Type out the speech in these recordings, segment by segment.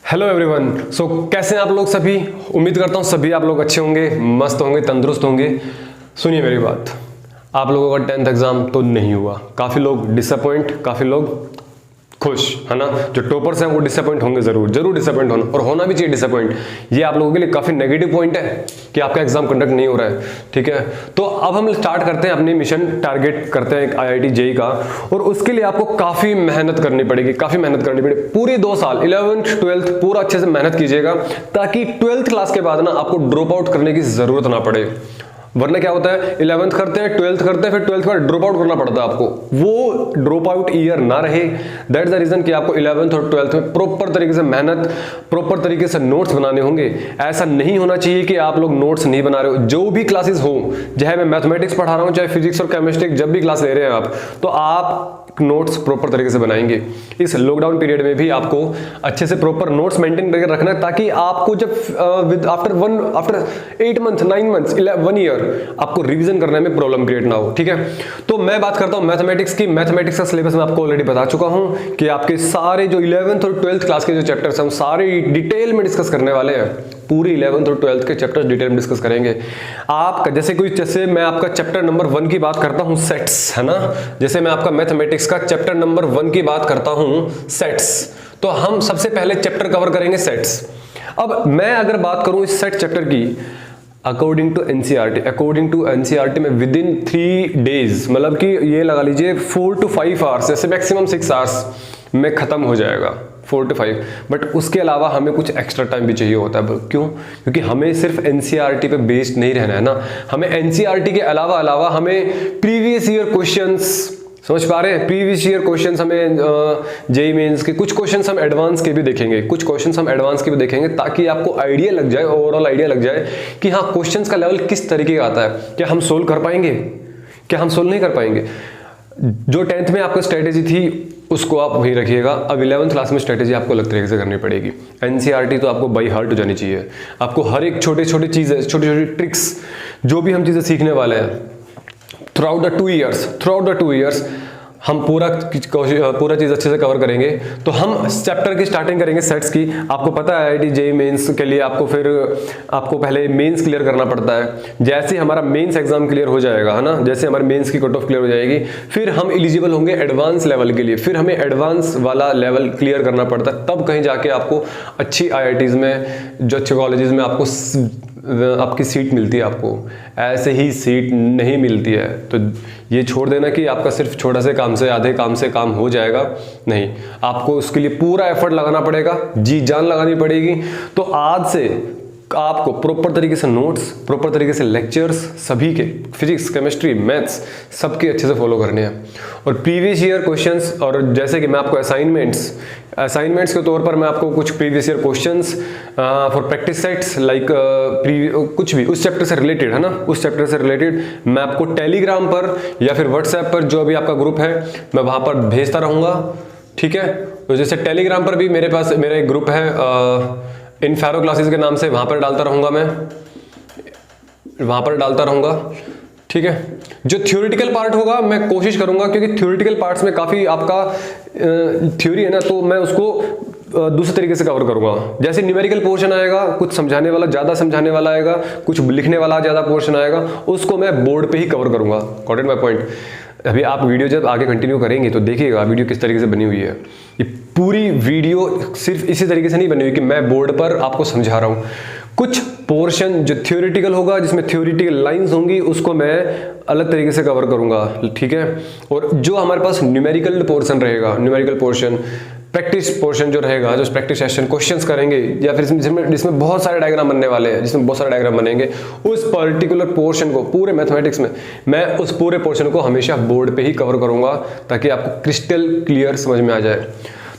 Hello everyone. कैसे हैं आप लोग सभी। उम्मीद करता हूँ सभी आप लोग अच्छे होंगे, मस्त होंगे, तंदुरुस्त होंगे। सुनिए मेरी बात, आप लोगों का 10th एग्जाम तो नहीं हुआ। काफ़ी लोग डिसअपॉइंट, काफ़ी लोग खुश, है ना। जो टॉपर्स हैं वो डिसअपॉइंट होंगे, जरूर डिसअपॉइंट होना, और होना भी चाहिए डिसअपॉइंट। ये आप लोगों के लिए काफ़ी नेगेटिव पॉइंट है कि आपका एग्जाम कंडक्ट नहीं हो रहा है, ठीक है। तो अब हम स्टार्ट करते हैं अपनी मिशन, टारगेट करते हैं एक IIT JEE का, और उसके लिए आपको काफ़ी मेहनत करनी पड़ेगी, पूरे 2 साल 11th 12th पूरा अच्छे से मेहनत कीजिएगा, ताकि 12th क्लास के बाद ना आपको ड्रॉप आउट करने की जरूरत ना पड़े। वरना क्या होता है, 11th करते हैं, 12th करते हैं, फिर 12th का ड्रॉप आउट करना पड़ता है आपको। वो ड्रॉप आउट ईयर ना रहे, दैट्स द रीजन कि आपको 11th और 12th में प्रॉपर तरीके से मेहनत, प्रॉपर तरीके से नोट्स बनाने होंगे। ऐसा नहीं होना चाहिए कि आप लोग नोट्स नहीं बना रहे हो। जो भी क्लासेस हो, चाहे मैं मैथमेटिक्स पढ़ा रहा हूँ, चाहे फिजिक्स और केमिस्ट्री, जब भी क्लास ले रहे हैं आप, तो आप नोट्स प्रॉपर तरीके से बनाएंगे। इस लॉकडाउन पीरियड में भी आपको अच्छे से प्रॉपर नोट्स मेंटेन करके रखना है, ताकि आपको जब आफ्टर 8 मंथ 9 मंथ्स 1 ईयर आपको रिवीजन करने में प्रॉब्लम क्रिएट ना हो, ठीक है। तो मैं बात करता हूं मैथमेटिक्स की। मैथमेटिक्स का सिलेबस मैं आपको ऑलरेडी बता चुका हूं कि आपके सारे जो 11th और 12th क्लास के जो चैप्टर्स हैं, हम सारे डिटेल में डिस्कस करने वाले हैं। पूरे 11th और 12th के चैप्टर्स डिटेल में डिस्कस करेंगे। आप जैसे मैं आपका चैप्टर नंबर 1 की बात करता हूं, सेट्स, है ना। जैसे मैं आपका मैथमेटिक्स का चैप्टर नंबर 1 की बात करता हूं, सेट्स, तो हम सबसे पहले चैप्टर कवर करेंगे सेट्स। अब मैं अगर बात करूं इस सेट चैप्टर की, अकॉर्डिंग टू एनसीईआरटी में विद इन 3 डेज, मतलब कि ये लगा लीजिए 4 to 5 आवर्स, जैसे मैक्सिमम 6 आवर्स में खत्म हो जाएगा, 4 to 5। बट उसके अलावा हमें कुछ एक्स्ट्रा टाइम भी चाहिए होता है। क्यों? क्योंकि हमें सिर्फ एनसीईआरटी पे बेस्ड नहीं रहना है ना। हमें एनसीईआरटी के अलावा हमें प्रीवियस ईयर क्वेश्चंस, समझ पा रहे हैं, प्रीवियस ईयर क्वेश्चंस हमें जेईई मेंस के कुछ क्वेश्चंस हम एडवांस के भी देखेंगे, ताकि आपको आइडिया लग जाए, ओवरऑल आइडिया लग जाए कि हाँ क्वेश्चंस का लेवल किस तरीके का आता है, क्या हम सोल्व कर पाएंगे, क्या हम सोल्व नहीं कर पाएंगे। जो 10th में आपको स्ट्रेटेजी थी उसको आप वहीं रखिएगा। अब 11th क्लास में स्ट्रेटेजी आपको अलग तरीके से करनी पड़ेगी। एनसीईआरटी तो आपको बाई हार्ट हो जानी चाहिए। आपको हर एक छोटी छोटी ट्रिक्स, जो भी हम चीजें सीखने वाले हैं थ्रू आउट द 2 इयर्स हम पूरा चीज अच्छे से कवर करेंगे। तो हम चैप्टर की स्टार्टिंग करेंगे सेट्स की। आपको पता है IIT JEE मेंस के लिए आपको पहले मेंस क्लियर करना पड़ता है। जैसे हमारा मेंस एग्जाम क्लियर हो जाएगा, है ना, जैसे हमारे मेंस की कट ऑफ क्लियर हो जाएगी, फिर हम एलिजिबल होंगे एडवांस लेवल के लिए। फिर हमें एडवांस वाला लेवल क्लियर करना पड़ता है, तब कहीं जाके आपको अच्छी IITs में, जो अच्छे कॉलेजेस में आपकी सीट मिलती है। आपको ऐसे ही सीट नहीं मिलती है। तो ये छोड़ देना कि आपका सिर्फ छोटा से काम से, आधे काम से काम हो जाएगा, नहीं, आपको उसके लिए पूरा एफर्ट लगाना पड़ेगा, जी जान लगानी पड़ेगी। तो आज से आपको प्रॉपर तरीके से नोट्स, प्रॉपर तरीके से लेक्चर्स, सभी के फिजिक्स, केमिस्ट्री, मैथ्स सबके अच्छे से फॉलो करने हैं। और प्रीवियस ईयर क्वेश्चंस, और जैसे कि मैं आपको असाइनमेंट्स के तौर पर मैं आपको कुछ previous year questions for practice sets, like कुछ भी उस चैप्टर से रिलेटेड, है ना, उस चैप्टर से रिलेटेड मैं आपको टेलीग्राम पर या फिर व्हाट्सएप पर, जो भी आपका ग्रुप है, मैं वहां पर भेजता रहूंगा, ठीक है। तो जैसे टेलीग्राम पर भी मेरा एक ग्रुप है इन फैरो क्लासेस के नाम से, वहां पर डालता रहूंगा, ठीक है। जो थ्योरेटिकल पार्ट होगा मैं कोशिश करूंगा, क्योंकि थ्योरेटिकल पार्ट्स में काफी आपका थ्योरी है ना, तो मैं उसको दूसरे तरीके से कवर करूंगा। जैसे न्यूमेरिकल पोर्शन आएगा, कुछ समझाने वाला, ज्यादा समझाने वाला आएगा, कुछ लिखने वाला ज्यादा पोर्शन आएगा, उसको मैं बोर्ड पे ही कवर करूंगा। Got my point. अभी आप वीडियो जब आगे कंटिन्यू करेंगे तो देखिएगा वीडियो किस तरीके से बनी हुई है। ये पूरी वीडियो सिर्फ इसी तरीके से नहीं बनी हुई कि मैं बोर्ड पर आपको समझा रहा हूँ। कुछ पोर्शन जो थ्योरेटिकल होगा, जिसमें थ्योरेटिकल लाइंस होंगी, उसको मैं अलग तरीके से कवर करूंगा, ठीक है। और जो हमारे पास न्यूमेरिकल पोर्शन रहेगा, न्यूमेरिकल पोर्शन, प्रैक्टिस पोर्शन जो रहेगा, जो प्रैक्टिस सेशन क्वेश्चंस करेंगे, या फिर जिसमें बहुत सारे डायग्राम बनने वाले हैं, जिसमें बहुत सारे डायग्राम बनेंगे, उस पर्टिकुलर पोर्शन को, पूरे मैथमेटिक्स में मैं उस पूरे पोर्शन को हमेशा बोर्ड पे ही कवर करूंगा, ताकि आपको क्रिस्टल क्लियर समझ में आ जाए।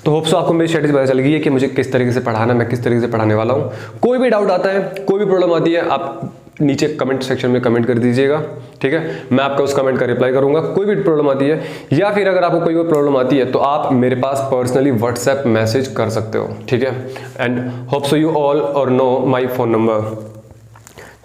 तो होप सो आपको मेरी स्ट्रेटेजी पता चल गई है कि मुझे किस तरीके से पढ़ाना, मैं किस तरीके से पढ़ाने वाला हूँ। कोई भी डाउट आता है, कोई भी प्रॉब्लम आती है, आप नीचे कमेंट सेक्शन में कमेंट कर दीजिएगा, ठीक है। मैं आपका उस कमेंट का रिप्लाई करूंगा। कोई भी प्रॉब्लम आती है, या फिर अगर आपको कोई और प्रॉब्लम आती है, तो आप मेरे पास पर्सनली व्हाट्सएप मैसेज कर सकते हो, ठीक है। And hope so you all और नो माई फोन नंबर।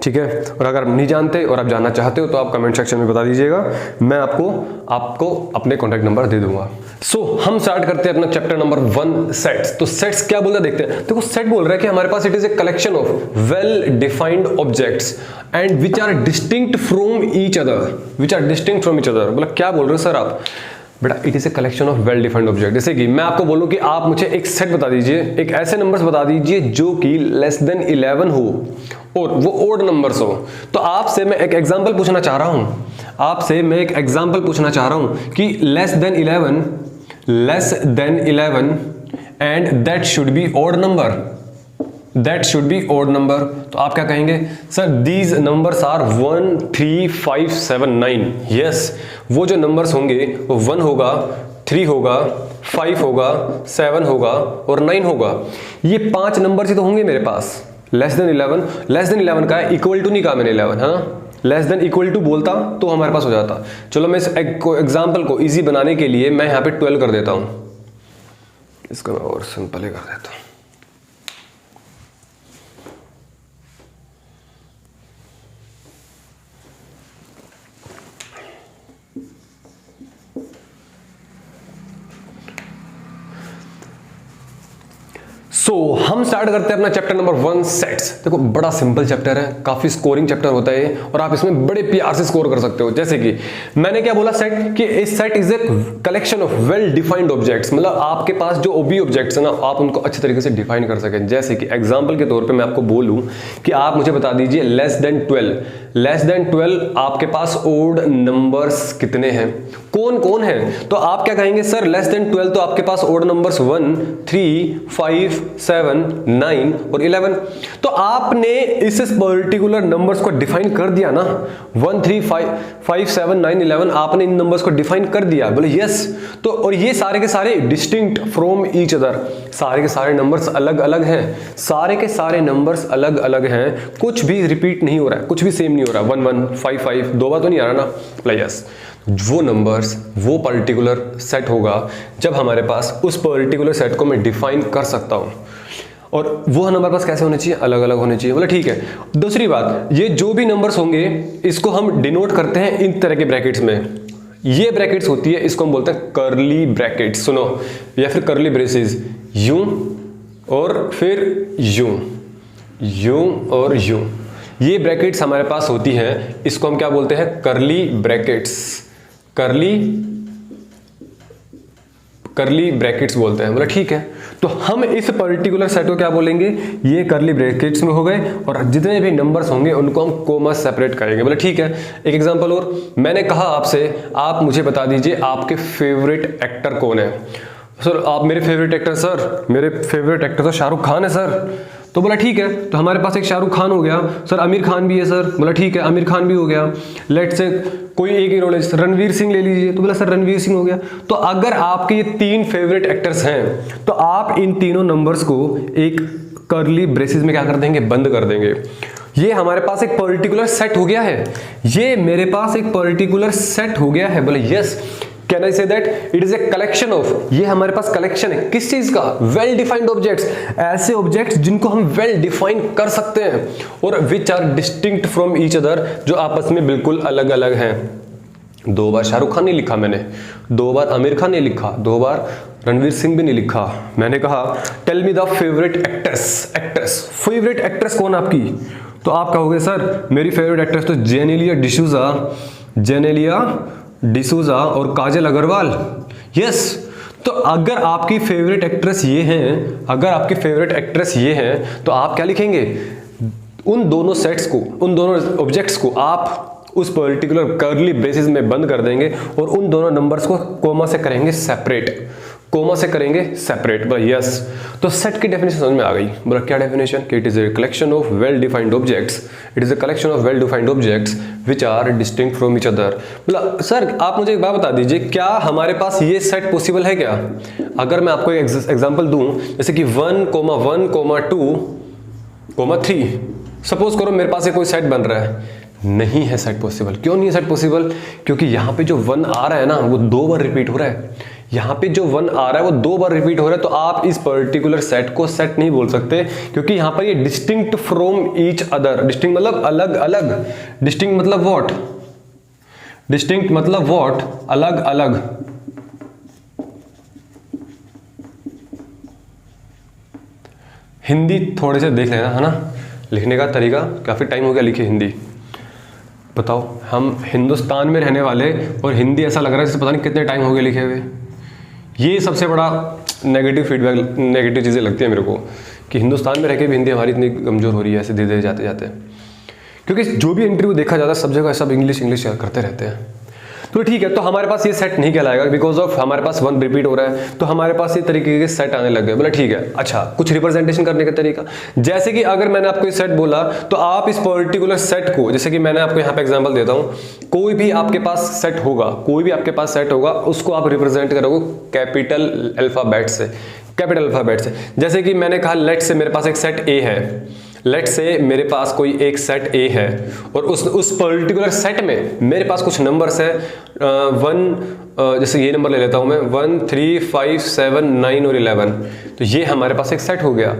ठीक है। और अगर आप नहीं जानते और आप जानना चाहते हो तो आप कमेंट सेक्शन में बता दीजिएगा, मैं आपको अपने कॉन्टैक्ट नंबर दे दूंगा। सो हम स्टार्ट करते हैं अपना चैप्टर नंबर 1 सेट्स। तो सेट्स क्या बोल रहा है देखते हैं। देखो सेट बोल रहा है कि हमारे पास it is a collection of well defined objects and which are distinct from each other, which are distinct from each other. मतलब क्या बोल रहे हो सर आप? बेटा it is a collection of well defined object. जैसे कि मैं आपको बोलूं कि आप मुझे एक सेट बता दीजिए, एक ऐसे नंबर्स बता दीजिए जो कि लेस देन 11 हो और वो ओड नंबर्स हो। तो आपसे मैं एक एग्जांपल पूछना चाह रहा हूं, कि less than 11 and that should be odd number. तो आप क्या कहेंगे? Sir these numbers are 1 3 5 7 9। Yes, वो जो नंबर्स होंगे वो 1 होगा, 3 होगा, 5 होगा, 7 होगा और 9 होगा। ये 5 नंबर ही तो होंगे मेरे पास। लेस देन 11 का है, इक्वल टू नहीं कहा मैंने 11, है ना। लेस देन इक्वल टू बोलता तो हमारे पास हो जाता। चलो मैं इस एग्जाम्पल को इजी बनाने के लिए मैं यहाँ पे 12 कर देता हूं, इसको मैं और सिंपल ही कर देता हूं। हम स्टार्ट करते हैं अपना चैप्टर नंबर 1 सेट्स। देखो बड़ा सिंपल चैप्टर है, काफी स्कोरिंग चैप्टर होता है और आप इसमें बड़े प्यार से स्कोर कर सकते हो। जैसे कि मैंने क्या बोला सेट, कि इस set is a collection of well defined objects. मतलब आपके पास जो ओबी ऑब्जेक्ट्स है ना, आप उनको अच्छे तरीके से डिफाइन कर सकें। जैसे कि एग्जांपल के तौर पे मैं आपको बोलूं कि आप मुझे बता दीजिए लेस देन 12 आपके पास ओड नंबर्स कितने हैं, कौन कौन है। तो आप क्या कहेंगे? सर लेस देन 12 तो आपके पास ओड नंबर्स 1 3 5 7 9 और 11। तो आपने इस पर्टिकुलर नंबर्स को डिफाइन कर दिया ना, 1 3 5 7 9 11, आपने इन नंबर्स को डिफाइन कर दिया। बोले यस। तो और ये सारे के सारे डिस्टिंक्ट फ्रॉम ईच अदर, सारे के सारे नंबर्स अलग अलग हैं, सारे के सारे नंबर्स अलग अलग हैं, कुछ भी रिपीट नहीं हो रहा है, कुछ भी सेम नहीं हो रहा। 1 1 5 5 दो बार तो नहीं आ रहा ना। बोले यस। वो नंबर्स वो पर्टिकुलर सेट होगा जब हमारे पास उस पर्टिकुलर सेट को मैं डिफाइन कर सकता हूं। और वो नंबर पास कैसे होने चाहिए? अलग अलग होने चाहिए। बोले ठीक है। दूसरी बात, ये जो भी नंबर्स होंगे इसको हम डिनोट करते हैं इन तरह के ब्रैकेट्स में। ये ब्रैकेट्स होती है, इसको हम बोलते हैं कर्ली ब्रैकेट्स, सुनो, या फिर कर्ली ब्रेसेस। यूं और फिर यूं और यूं, ये ब्रैकेट्स हमारे पास होती हैं, इसको हम क्या बोलते हैं? कर्ली ब्रैकेट्स, कर्ली ब्रैकेट्स बोलते हैं। बोला ठीक है। तो हम इस पर्टिकुलर सेट को क्या बोलेंगे? ये कर्ली ब्रैकेट्स में हो गए और जितने भी नंबर्स होंगे उनको हम कोमा सेपरेट करेंगे। बोला ठीक है। एक एग्जांपल और, मैंने कहा आपसे आप मुझे बता दीजिए आपके फेवरेट एक्टर कौन है। सर आप मेरे फेवरेट एक्टर, सर मेरे फेवरेट एक्टर तो शाहरुख खान है सर। तो बोला ठीक है। तो हमारे पास एक शाहरुख खान हो गया। सर आमिर खान भी है सर। बोला ठीक है, आमिर खान भी हो गया। लेट्स से कोई एक ही रोल है, रणवीर सिंह ले लीजिए। तो बोला सर रणवीर सिंह हो गया। तो अगर आपके ये 3 फेवरेट एक्टर्स हैं तो आप इन तीनों नंबर्स को एक कर्ली ब्रेसेस में क्या कर देंगे? बंद कर देंगे। ये हमारे पास एक पर्टिकुलर सेट हो गया है, ये मेरे पास एक पर्टिकुलर सेट हो गया है। बोले yes. Can I say that it is a collection of, ये हमारे पास कलेक्शन है किस चीज का? वेल डिफाइंड ऑब्जेक्ट्स, ऐसे ऑब्जेक्ट्स जिनको हम वेल डिफाइन कर सकते हैं और which are distinct from each other, जो आपस में बिल्कुल अलग अलग हैं। 2 बार शाहरुख खान नहीं लिखा मैंने, 2 बार आमिर खान नहीं लिखा, 2 बार रणवीर सिंह भी नहीं लिखा। मैंने कहा tell me the favourite actress. Favourite actress कौन आपकी? तो आप कहोगे सर मेरी फेवरेट एक्ट्रेस तो जेनेलिया डिसूजा और काजल अग्रवाल। यस। तो अगर आपकी फेवरेट एक्ट्रेस ये हैं, तो आप क्या लिखेंगे? उन दोनों सेट्स को, उन दोनों ऑब्जेक्ट्स को आप उस पर्टिकुलर कर्ली ब्रेसेस में बंद कर देंगे और उन दोनों नंबर्स को कोमा से करेंगे सेपरेट। बोला यस। तो सेट की डेफिनेशन समझ में आ गई। बोला क्या डेफिनेशन? कि it is a collection of well defined objects, which are distinct from each other. बोला सर आप मुझे एक बात बता दीजिए, क्या हमारे पास ये सेट पॉसिबल है क्या? अगर मैं आपको एक एग्जांपल दूं, जैसे कि 1, 1, 2, 3, सपोज करो मेरे पास कोई सेट बन रहा है, नहीं है सेट पॉसिबल। क्यों नहीं है सेट पॉसिबल? क्योंकि यहाँ पे जो 1 आ रहा है ना वो 2 बार रिपीट हो रहा है, यहाँ पे जो 1 आ रहा है वो 2 बार रिपीट हो रहा है, तो आप इस पर्टिकुलर सेट को सेट नहीं बोल सकते, क्योंकि यहाँ पर ये distinct from each other, distinct मतलब अलग अलग, डिस्टिंक्ट मतलब व्हाट, डिस्टिंक्ट मतलब व्हाट, अलग अलग। हिंदी थोड़े से देख लेना है ना, लिखने का तरीका, काफ़ी टाइम हो गया लिखे हिंदी। बताओ, हम हिंदुस्तान में रहने वाले और हिंदी ऐसा लग रहा है जैसे पता नहीं कितने टाइम हो गए लिखे हुए। ये सबसे बड़ा नेगेटिव फीडबैक, नेगेटिव चीज़ें लगती है मेरे को कि हिंदुस्तान में रह के भी हिंदी हमारी इतनी कमज़ोर हो रही है ऐसे धीरे धीरे जाते जाते, क्योंकि जो भी इंटरव्यू देखा जाता है सब जगह सब इंग्लिश इंग्लिश करते रहते हैं। तो ठीक है, तो हमारे पास ये सेट नहीं कहलाएगा बिकॉज ऑफ हमारे पास 1 रिपीट हो रहा है, तो हमारे पास ये तरीके के सेट आने लग गए। बोला ठीक है, अच्छा कुछ रिप्रेजेंटेशन करने का तरीका, जैसे कि अगर मैंने आपको ये सेट बोला तो आप इस पर्टिकुलर सेट को, जैसे कि मैंने आपको यहाँ पे एग्जांपल देता हूँ, कोई भी आपके पास सेट होगा, कोई भी आपके पास सेट होगा, उसको आप रिप्रेजेंट करोगे कैपिटल अल्फाबेट से, कैपिटल अल्फाबेट से। जैसे कि मैंने कहा लेट से मेरे पास एक सेट ए है, लेट से मेरे पास कोई एक सेट ए है और उस पर्टिकुलर सेट में मेरे पास कुछ नंबर्स है, 1 जैसे ये नंबर ले लेता हूं मैं, 1 3 5 7 9 और 11, तो ये हमारे पास एक सेट हो गया।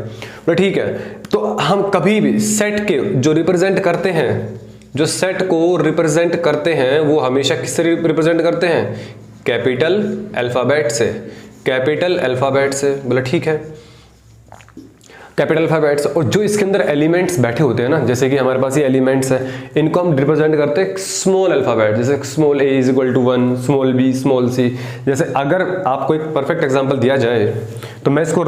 तो ठीक है, तो हम कभी भी सेट के जो रिप्रेजेंट करते हैं, जो सेट को रिप्रेजेंट करते हैं वो हमेशा किससे रिप्रेजेंट करते हैं, कैपिटल अल्फाबेट से, कैपिटल अल्फाबेट से। बोला ठीक है, कैपिटल अल्फाबेट्स, और जो इसके अंदर एलिमेंट्स बैठे होते हैं ना, जैसे कि हमारे पास ये एलिमेंट्स है, इनको हम रिप्रेजेंट करते हैं स्मॉल अल्फाबेट, जैसे small a is equal to 1, small b, small c। जैसे अगर आपको एक परफेक्ट एग्जांपल दिया जाए तो मैं इसको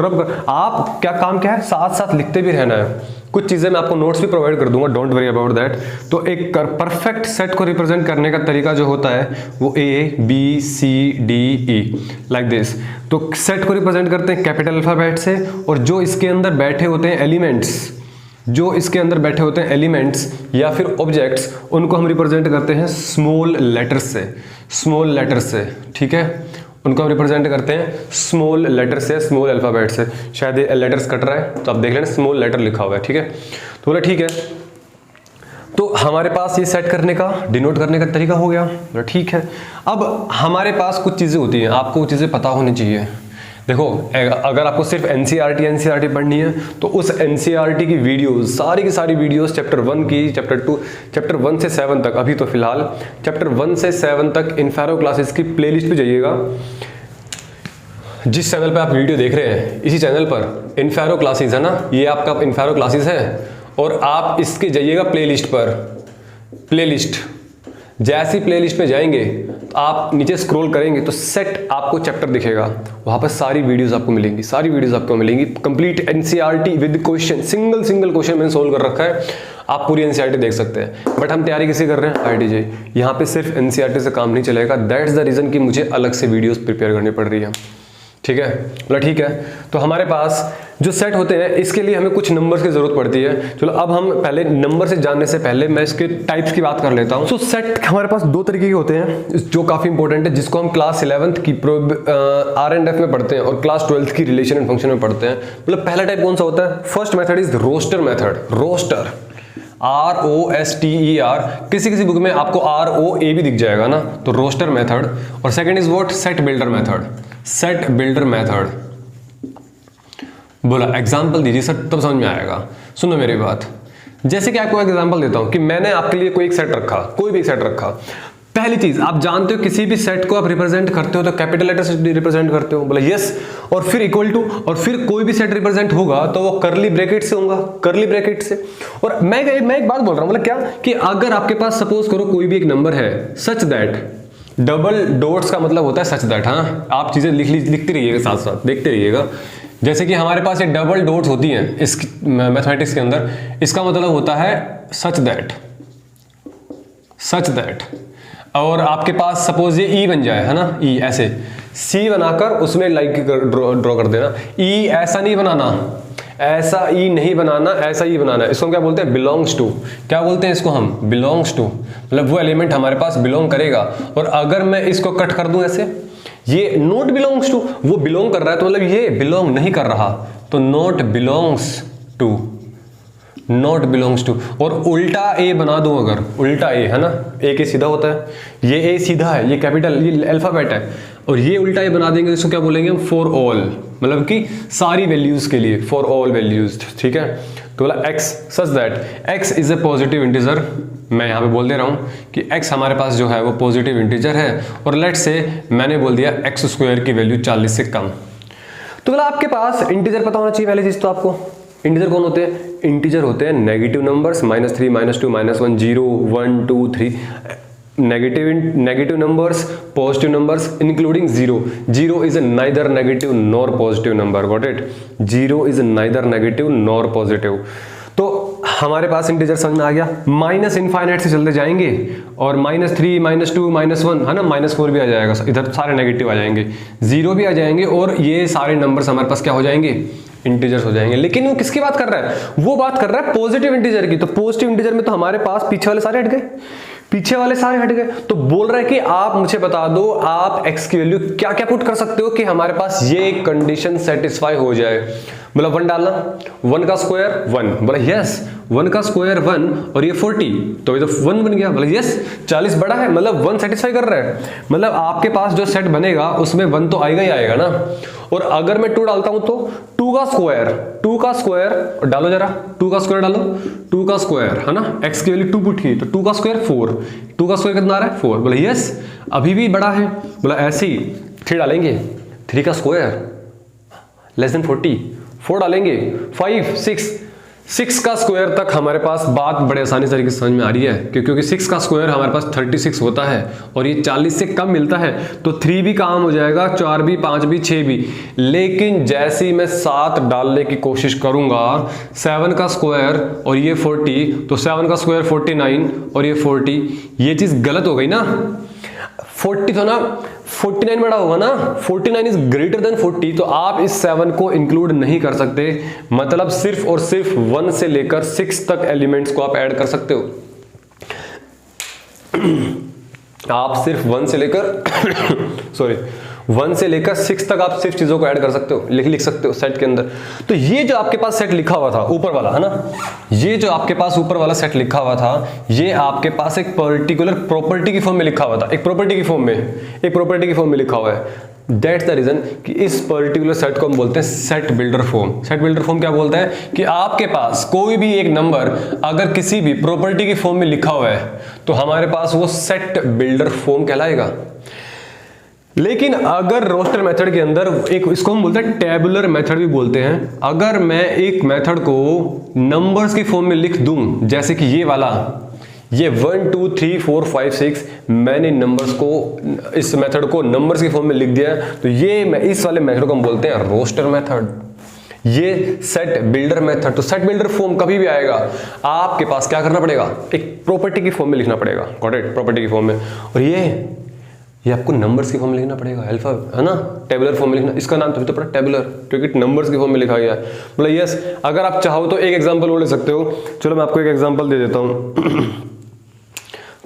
आप क्या काम क्या है, साथ साथ लिखते भी रहना है। कुछ चीज़ें मैं आपको नोट्स भी प्रोवाइड कर दूंगा, डोंट वरी अबाउट दैट। तो एक परफेक्ट सेट को रिप्रेजेंट करने का तरीका जो होता है वो a b c d e like this. तो सेट को रिप्रेजेंट करते हैं कैपिटल अल्फाबेट से, और जो इसके अंदर बैठे होते हैं एलिमेंट्स, जो इसके अंदर बैठे होते हैं एलिमेंट्स या फिर ऑब्जेक्ट्स, उनको हम रिप्रेजेंट करते हैं स्मॉल लेटर्स से, स्मॉल लेटर्स से। ठीक है, उनको हम रिप्रेजेंट करते हैं स्मॉल लेटर से, स्मॉल अल्फाबेट से। शायद ये लेटर्स कट रहा है तो आप देख लेना, स्मॉल लेटर लिखा हुआ है। ठीक है, तो बोला ठीक है, तो हमारे पास ये सेट करने का, डिनोट करने का तरीका हो गया। बोला ठीक है, अब हमारे पास कुछ चीज़ें होती हैं, आपको वो चीज़ें पता होनी चाहिए। देखो, अगर आपको सिर्फ एनसीईआरटी पढ़नी है तो उस एनसीईआरटी की वीडियोस, सारी की सारी वीडियोस, चैप्टर 1 की, चैप्टर 1 से 7 तक, अभी तो फिलहाल चैप्टर 1 से 7 तक इन्फेरो क्लासेस की प्लेलिस्ट पे जाइएगा। जिस चैनल पे आप वीडियो देख रहे हैं, इसी चैनल पर इन्फेरो क्लासेस है ना, ये आपका इन्फेरो क्लासेस है, और आप इसके जाइएगा प्लेलिस्ट पर, प्लेलिस्ट, जैसी प्लेलिस्ट पे जाएंगे तो आप नीचे स्क्रॉल करेंगे तो सेट आपको चैप्टर दिखेगा, वहां पर सारी वीडियोस आपको मिलेंगी, सारी वीडियोस आपको मिलेंगी, complete NCERT with question, single question मैंने सोल्व कर रखा है, आप पूरी एनसीईआरटी देख सकते हैं। बट हम तैयारी किसी कर रहे हैं, आईटीजे, यहाँ पे सिर्फ एनसीईआरटी से काम नहीं चलेगा, दैट्स द रीजन कि मुझे अलग से वीडियोस प्रिपेयर करनी पड़ रही है। ठीक है, बोला ठीक है, तो हमारे पास जो सेट होते हैं इसके लिए हमें कुछ नंबर्स की जरूरत पड़ती है। चलो अब हम पहले नंबर से जानने से पहले मैं इसके टाइप्स की बात कर लेता हूं। तो सेट हमारे पास 2 तरीके के होते हैं जो काफी इंपॉर्टेंट है, जिसको हम क्लास 11th की R&F में पढ़ते हैं और क्लास 12th की रिलेशन एंड फंक्शन में पढ़ते हैं। मतलब पहला टाइप कौन सा होता है, first method is roster method, roster, ROSTER, किसी बुक में आपको ROA भी दिख जाएगा ना, तो रोस्टर मेथड। और second is what, set builder method, set builder method. बोला एग्जांपल दीजिए सर, तब समझ में आएगा। सुनो मेरी बात, जैसे कि आपको एग्जांपल देता हूं कि मैंने आपके लिए कोई एक सेट रखा, कोई भी एक सेट रखा। पहली चीज आप जानते हो किसी भी सेट को आप रिप्रेजेंट करते हो तो कैपिटल लेटर से रिप्रेजेंट करते हो, बोला यस, और फिर इक्वल टू, और फिर कोई भी सेट रिप्रेजेंट होगा तो वो कर्ली ब्रैकेट से होगा, कर्ली ब्रैकेट से। और मैं एक बात बोल रहा हूं, मतलब क्या कि अगर आपके पास सपोज करो कोई भी एक नंबर है सच दैट, डबल डॉट्स का मतलब होता है सच दैट। हाँ, आप चीजें लिखते रहिएगा, साथ साथ देखते रहिएगा। जैसे कि हमारे पास ये डबल डॉट्स होती हैं इस मैथमेटिक्स के अंदर, इसका मतलब होता है सच दैट, सच दैट। और आपके पास सपोज ये ई बन जाए, है ना, ई ऐसे सी बनाकर उसमें लाइक ड्रॉ कर देना। ई ऐसा नहीं बनाना, ऐसा ई नहीं बनाना, ऐसा ई बनाना। इसको हम क्या बोलते हैं, बिलोंग्स टू। क्या बोलते हैं इसको हम, बिलोंग्स टू, मतलब वो एलिमेंट हमारे पास बिलोंग करेगा। और अगर मैं इसको कट कर दूं ऐसे, ये नॉट बिलोंग्स टू, वो बिलोंग कर रहा है तो मतलब ये बिलोंग नहीं कर रहा, तो not belongs to, not belongs to. और उल्टा ए बना दूं, अगर उल्टा ए, है ना, ए के सीधा होता है, ये ए सीधा है, ये कैपिटल, ये अल्फाबेट है। और ये उल्टा ये बना देंगे, इसको क्या बोलेंगे हम, फॉर ऑल, मतलब कि सारी वैल्यूज के लिए, फॉर ऑल वैल्यूज, ठीक है। तो बोला x such that x is a positive integer, मैं यहाँ पे बोल दे रहा हूँ कि x हमारे पास जो है वो पॉजिटिव इंटीजर है, और लेट से मैंने बोल दिया x स्क्वायर की वैल्यू 40 से कम। तो बोला आपके पास इंटीजर पता होना चाहिए पहले चीज तो आपको। इंटीजर कौन होते हैं, इंटीजर होते हैं negative numbers, -3 -2 -1 0 1 2 3, negative numbers, positive numbers including zero. Zero is neither negative nor positive number, got it, zero is neither negative nor positive. तो हमारे पास इंटीजर समझ में आ गया। माइनस इनफाइनाइट से चलते जाएंगे और -3 -2 -1 है ना, -4 भी आ जाएगा, इधर सारे नेगेटिव आ जाएंगे, जीरो भी आ जाएंगे, और ये सारे नंबर्स हमारे पास क्या हो जाएंगे, इंटीजर्स हो जाएंगे। लेकिन वो किसकी बात कर रहा है, वो बात कर रहा है पॉजिटिव इंटीजर की। तो पॉजिटिव इंटीजर में तो हमारे पास पीछे वाले सारे हट गए, पीछे वाले सारे हट गए। तो बोल रहा है कि आप मुझे बता दो आप x की वैल्यू क्या क्या पुट कर सकते हो कि हमारे पास ये कंडीशन सेटिस्फाई हो जाए। मतलब 1 डालना, 1 का स्क्वायर 1, बोला यस, 1 का स्क्वायर 1 और ये 40, तो ये तो 1 बन गया, बोला यस, 40 बड़ा है, मतलब 1 सेटिस्फाई कर रहा है। मतलब आपके पास जो सेट बनेगा उसमें 1 तो आएगा ही आएगा ना। और अगर मैं 2 डालता हूं तो 2 का स्क्वायर डालो, जरा 2 का स्क्वायर डालो, 2 का स्क्वायर है ना, x की वैल्यू 2 पुट की, तो 2 का स्क्वायर 4, 2 का स्क्वायर कितना आ रहा है 4, बोला यस, अभी भी बड़ा है। बोला ऐसे ही 3 डालेंगे, 3 का स्क्वायर लेस देन 40, 4 डालेंगे 5 6 का स्क्वायर तक हमारे पास बात बड़े आसानी तरीके से समझ में आ रही है, क्योंकि 6 का स्क्वायर हमारे पास 36 होता है और ये 40 से कम मिलता है, तो 3 भी काम हो जाएगा, 4 भी, 5 भी, 6 भी। लेकिन जैसे ही मैं 7 डालने की कोशिश करूंगा, 7 का स्क्वायर और ये 40, तो 7 का स्क्वायर 49 और ये 40, ये चीज गलत हो गई ना। 40 तो ना 49 बड़ा होगा ना, 49 इज ग्रेटर देन 40, तो आप इस 7 को इंक्लूड नहीं कर सकते। मतलब सिर्फ और सिर्फ 1 से लेकर 6 तक एलिमेंट्स को आप ऐड कर सकते हो। आप सिर्फ 1 से लेकर सॉरी 1 से लेकर 6 तक आप सिर्फ चीजों को ऐड कर सकते हो, लिख सकते हो सेट के अंदर। तो ये जो आपके पास सेट लिखा हुआ था ऊपर वाला है ना, ये जो आपके पास ऊपर वाला सेट लिखा हुआ था, ये आपके पास एक पर्टिकुलर प्रॉपर्टी की फॉर्म में लिखा हुआ था, एक प्रॉपर्टी की फॉर्म में लिखा हुआ है। दैट्स द रीजन कि इस पर्टिकुलर सेट को हम बोलते हैं set builder form. Set builder form क्या बोलता है कि आपके पास कोई भी एक नंबर अगर किसी भी प्रॉपर्टी की फॉर्म में लिखा हुआ है तो हमारे पास वो सेट बिल्डर फॉर्म कहलाएगा। लेकिन अगर रोस्टर मेथड के अंदर एक, इसको हम बोलते हैं टेबुलर मेथड भी बोलते हैं, अगर मैं एक मेथड को नंबर्स की फॉर्म में लिख दूं, जैसे कि ये वाला, ये 1 2 3 4 5 6, मैंने नंबर्स को, इस मेथड को नंबर्स की फॉर्म में लिख दिया, तो ये इस वाले मेथड को हम बोलते हैं रोस्टर मेथड। ये सेट बिल्डर मेथड। तो सेट बिल्डर फॉर्म कभी भी आएगा, आपके पास क्या करना पड़ेगा, एक प्रॉपर्टी की फॉर्म में लिखना पड़ेगा, गॉट इट, प्रॉपर्टी की फॉर्म में। और ये आपको नंबर्स की फॉर्म में लिखना पड़ेगा, अल्फा है ना, टेबुलर फॉर्म में लिखना, इसका नाम तो पड़ा टेबुलर, क्योंकि नंबर्स की फॉर्म में लिखा गया है। मतलब यस, अगर आप चाहो तो एक एग्जांपल और ले सकते हो। चलो मैं आपको एक एग्जांपल दे देता हूं।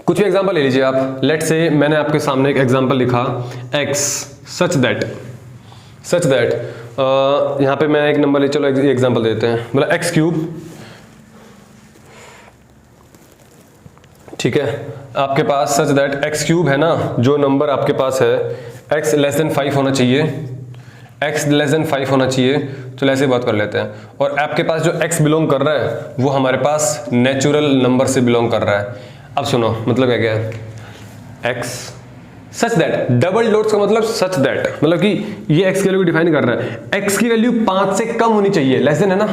कुछ भी एग्जांपल ले लीजिए आप। लेट से मैंने आपके सामने एक एग्जांपल लिखा, x सच दैट यहाँ पे मैं एक नंबर ले, चलो एग्जांपल देते हैं, मतलब x3, ठीक है। आपके पास सच दैट x3 है ना, जो नंबर आपके पास है, x लेस देन 5 होना चाहिए, x लेस देन 5 होना चाहिए। चलो ऐसे बात कर लेते हैं। और आपके पास जो x बिलोंग कर रहा है वो हमारे पास नेचुरल नंबर से बिलोंग कर रहा है। अब सुनो, मतलब क्या है, x such that, double dots का मतलब सच दैट, मतलब कि ये x की वैल्यू डिफाइन कर रहा है, x की वैल्यू 5 से कम होनी चाहिए, लेस देन है ना,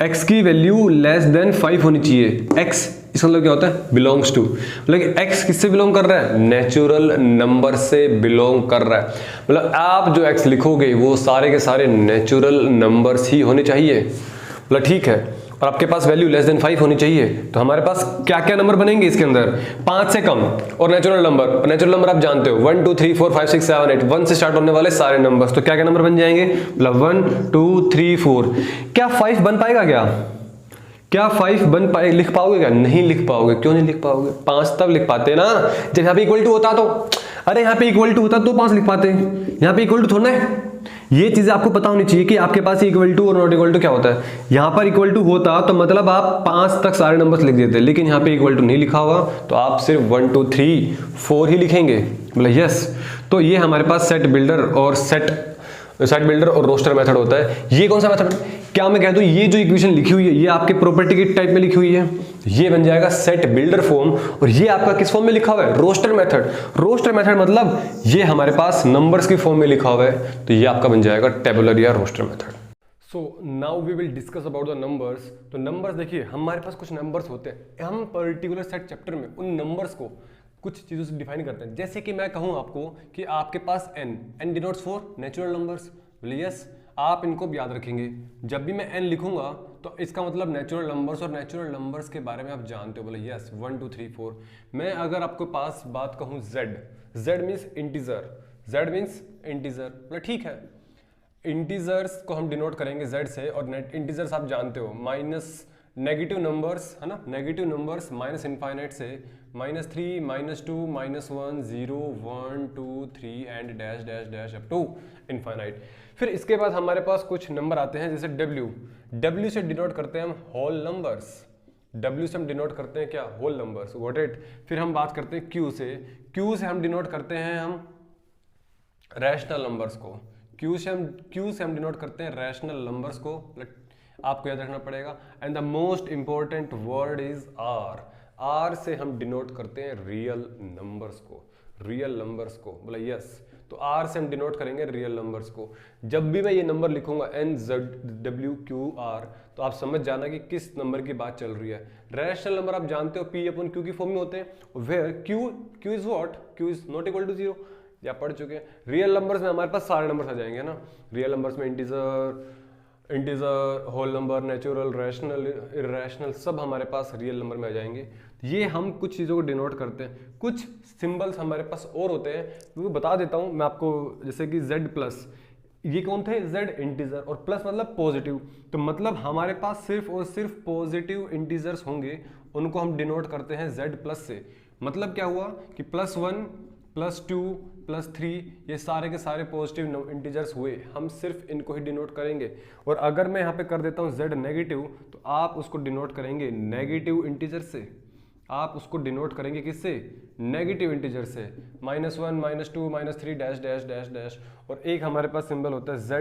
x की वैल्यू लेस देन 5 होनी चाहिए। x इसका मतलब क्या होता है, बिलोंग्स टू, मतलब कि x किससे बिलोंग कर रहा है, नेचुरल नंबर से बिलोंग कर रहा है। मतलब आप जो x लिखोगे वो सारे के सारे नेचुरल नंबर्स ही होने चाहिए, मतलब ठीक है। और आपके पास वैल्यू लेस देन 5 होनी चाहिए, तो हमारे पास क्या क्या नंबर बनेंगे इसके अंदर, 5 से कम और नेचुरल नंबर। और नेचुरल नंबर आप जानते हो 1 2 3 4 5 6 7 8, 1 से स्टार्ट होने वाले सारे नंबर्स। तो क्या क्या नंबर बन जाएंगे, मतलब 1 2 3 4। क्या 5 बन पाएगा, क्या 5 बन पाए, लिख पाओगे क्या, नहीं लिख पाओगे। क्यों नहीं लिख पाओगे, 5 तब लिख पाते ना जब यहाँ पे इक्वल टू होता, तो अरे यहाँ पे इक्वल टू होता तो 5 लिख पाते, यहाँ पे इक्वल टू थोड़ा है, ये चीजें आपको पता होनी चाहिए कि आपके पास इक्वल टू और नॉट इक्वल टू क्या होता है। यहां पर इक्वल टू होता तो मतलब आप 5 तक सारे नंबर्स लिख देते, लेकिन यहाँ पे इक्वल टू नहीं लिखा हुआ तो आप सिर्फ 1 2 3 4 ही लिखेंगे, बोले यस। तो ये हमारे पास सेट बिल्डर और रोस्टर मेथड होता है। ये कौन सा मेथड, क्या मैं कह दूं ये जो इक्वेशन लिखी हुई है ये आपके प्रॉपर्टी की टाइप में लिखी हुई है, ये बन जाएगा सेट बिल्डर फॉर्म, और ये आपका किस फॉर्म में लिखा हुआ है, रोस्टर मेथड। रोस्टर मेथड मतलब ये हमारे पास नंबर्स की फॉर्म में लिखा हुआ है, तो ये आपका बन जाएगा टेबुलर या roster method. So now we will discuss about the numbers. तो नंबर्स देखिए, हमारे पास कुछ नंबर्स होते हैं, हम पर्टिकुलर सेट चैप्टर में उन नंबर्स को कुछ चीज़ों से डिफाइन करते हैं। जैसे कि मैं कहूँ आपको कि आपके पास n denotes for natural numbers, बोले यस, आप इनको भी याद रखेंगे। जब भी मैं n लिखूंगा तो इसका मतलब नेचुरल नंबर्स, और नेचुरल नंबर्स के बारे में आप जानते हो, बोले यस 1 2 3 4। मैं अगर आपके पास बात कहूँ z means integer, z means integer, बोले ठीक है, इंटीजर्स को हम डिनोट करेंगे z से, और इंटीजर्स आप जानते हो माइनस नेगेटिव नंबर्स है ना, नेगेटिव नंबर्स माइनस इनफाइनाइट से -3 -2 -1 0 1 2 3 and dash dash dash up to infinite. फिर इसके बाद हमारे पास कुछ नंबर आते हैं जैसे w से डिनोट करते हैं हम होल नंबर्स, w से हम डिनोट करते हैं क्या, होल नंबर्स, गॉट इट। फिर हम बात करते हैं q से हम डिनोट करते हैं हम रैशनल नंबर्स को, q से हम डिनोट करते हैं रैशनल नंबर्स को, आपको याद रखना पड़ेगा। And the most important word is r से हम डिनोट करते हैं रियल नंबर्स को, बोला यस। तो r से हम डिनोट करेंगे रियल नंबर्स को। जब भी मैं ये नंबर लिखूंगा n z w q r, तो आप समझ जाना कि किस नंबर की बात चल रही है। रैशनल नंबर आप जानते हो p अपन q की फॉर्म में होते हैं, where q is what, q is not equal to 0, या पढ़ चुके हैं। रियल नंबर्स में हमारे पास सारे नंबर्स आ जाएंगे ना, रियल नंबर्स में integer, whole number, natural, rational, irrational, सब हमारे पास रियल नंबर में आ जाएंगे। ये हम कुछ चीज़ों को डिनोट करते हैं। कुछ सिंबल्स हमारे पास और होते हैं, वो बता देता हूँ मैं आपको, जैसे कि z+, ये कौन थे, z इंटीजर, और प्लस मतलब पॉजिटिव, तो मतलब हमारे पास सिर्फ और सिर्फ पॉजिटिव इंटीजर्स होंगे, उनको हम डिनोट करते हैं z+ से। मतलब क्या हुआ कि +1 +2 +3 ये सारे के सारे पॉजिटिव इंटीजर्स हुए, हम सिर्फ इनको ही डिनोट करेंगे। और अगर मैं यहाँ पे कर देता हूँ z नेगेटिव, तो आप उसको डिनोट करेंगे नेगेटिव इंटीजर से, आप उसको डिनोट करेंगे किससे, नेगेटिव इंटीजर से, -1 -2 -3 डैश डैश डैश डैश। और एक हमारे पास सिंबल होता है z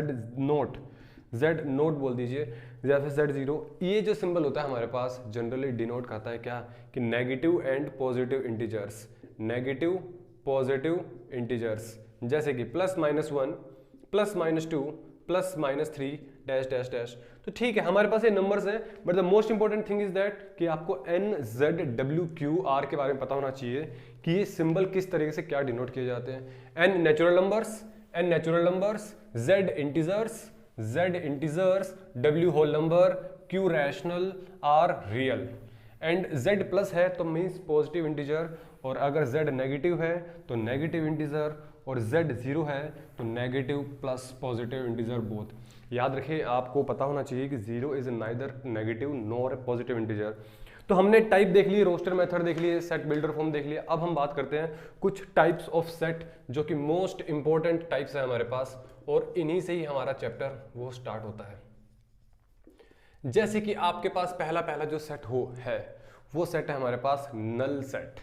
नोट बोल दीजिए, या फिर z0। ये जो सिंबल होता है हमारे पास जनरली डिनोट करता है क्या, कि negative and positive integers, negative positive integers, जैसे कि +-1 +-2 +-3 डैश डैश डैश। तो ठीक है, हमारे पास ये नंबर्स हैं, but the most important thing is that कि आपको n z w q r के बारे में पता होना चाहिए कि ये सिंबल किस तरीके से क्या डिनोट किए जाते हैं। n natural numbers, z integers, w whole number, q rational, r real. And z+ है तो मीन्स पॉजिटिव इंटीजर, और अगर z नेगेटिव है तो नेगेटिव इंटीजर, और z0 है तो negative plus positive integer both. याद रखिए, आपको पता होना चाहिए कि 0 is neither negative nor positive integer. तो हमने टाइप देख लिए, रोस्टर मेथड देख लिए, सेट बिल्डर फॉर्म देख लिए। अब हम बात करते हैं कुछ टाइप्स ऑफ सेट, जो कि मोस्ट इंपॉर्टेंट टाइप्स है हमारे पास, और इन्हीं से ही हमारा चैप्टर वो स्टार्ट होता है। जैसे कि आपके पास पहला जो सेट है वो सेट है हमारे पास नल सेट।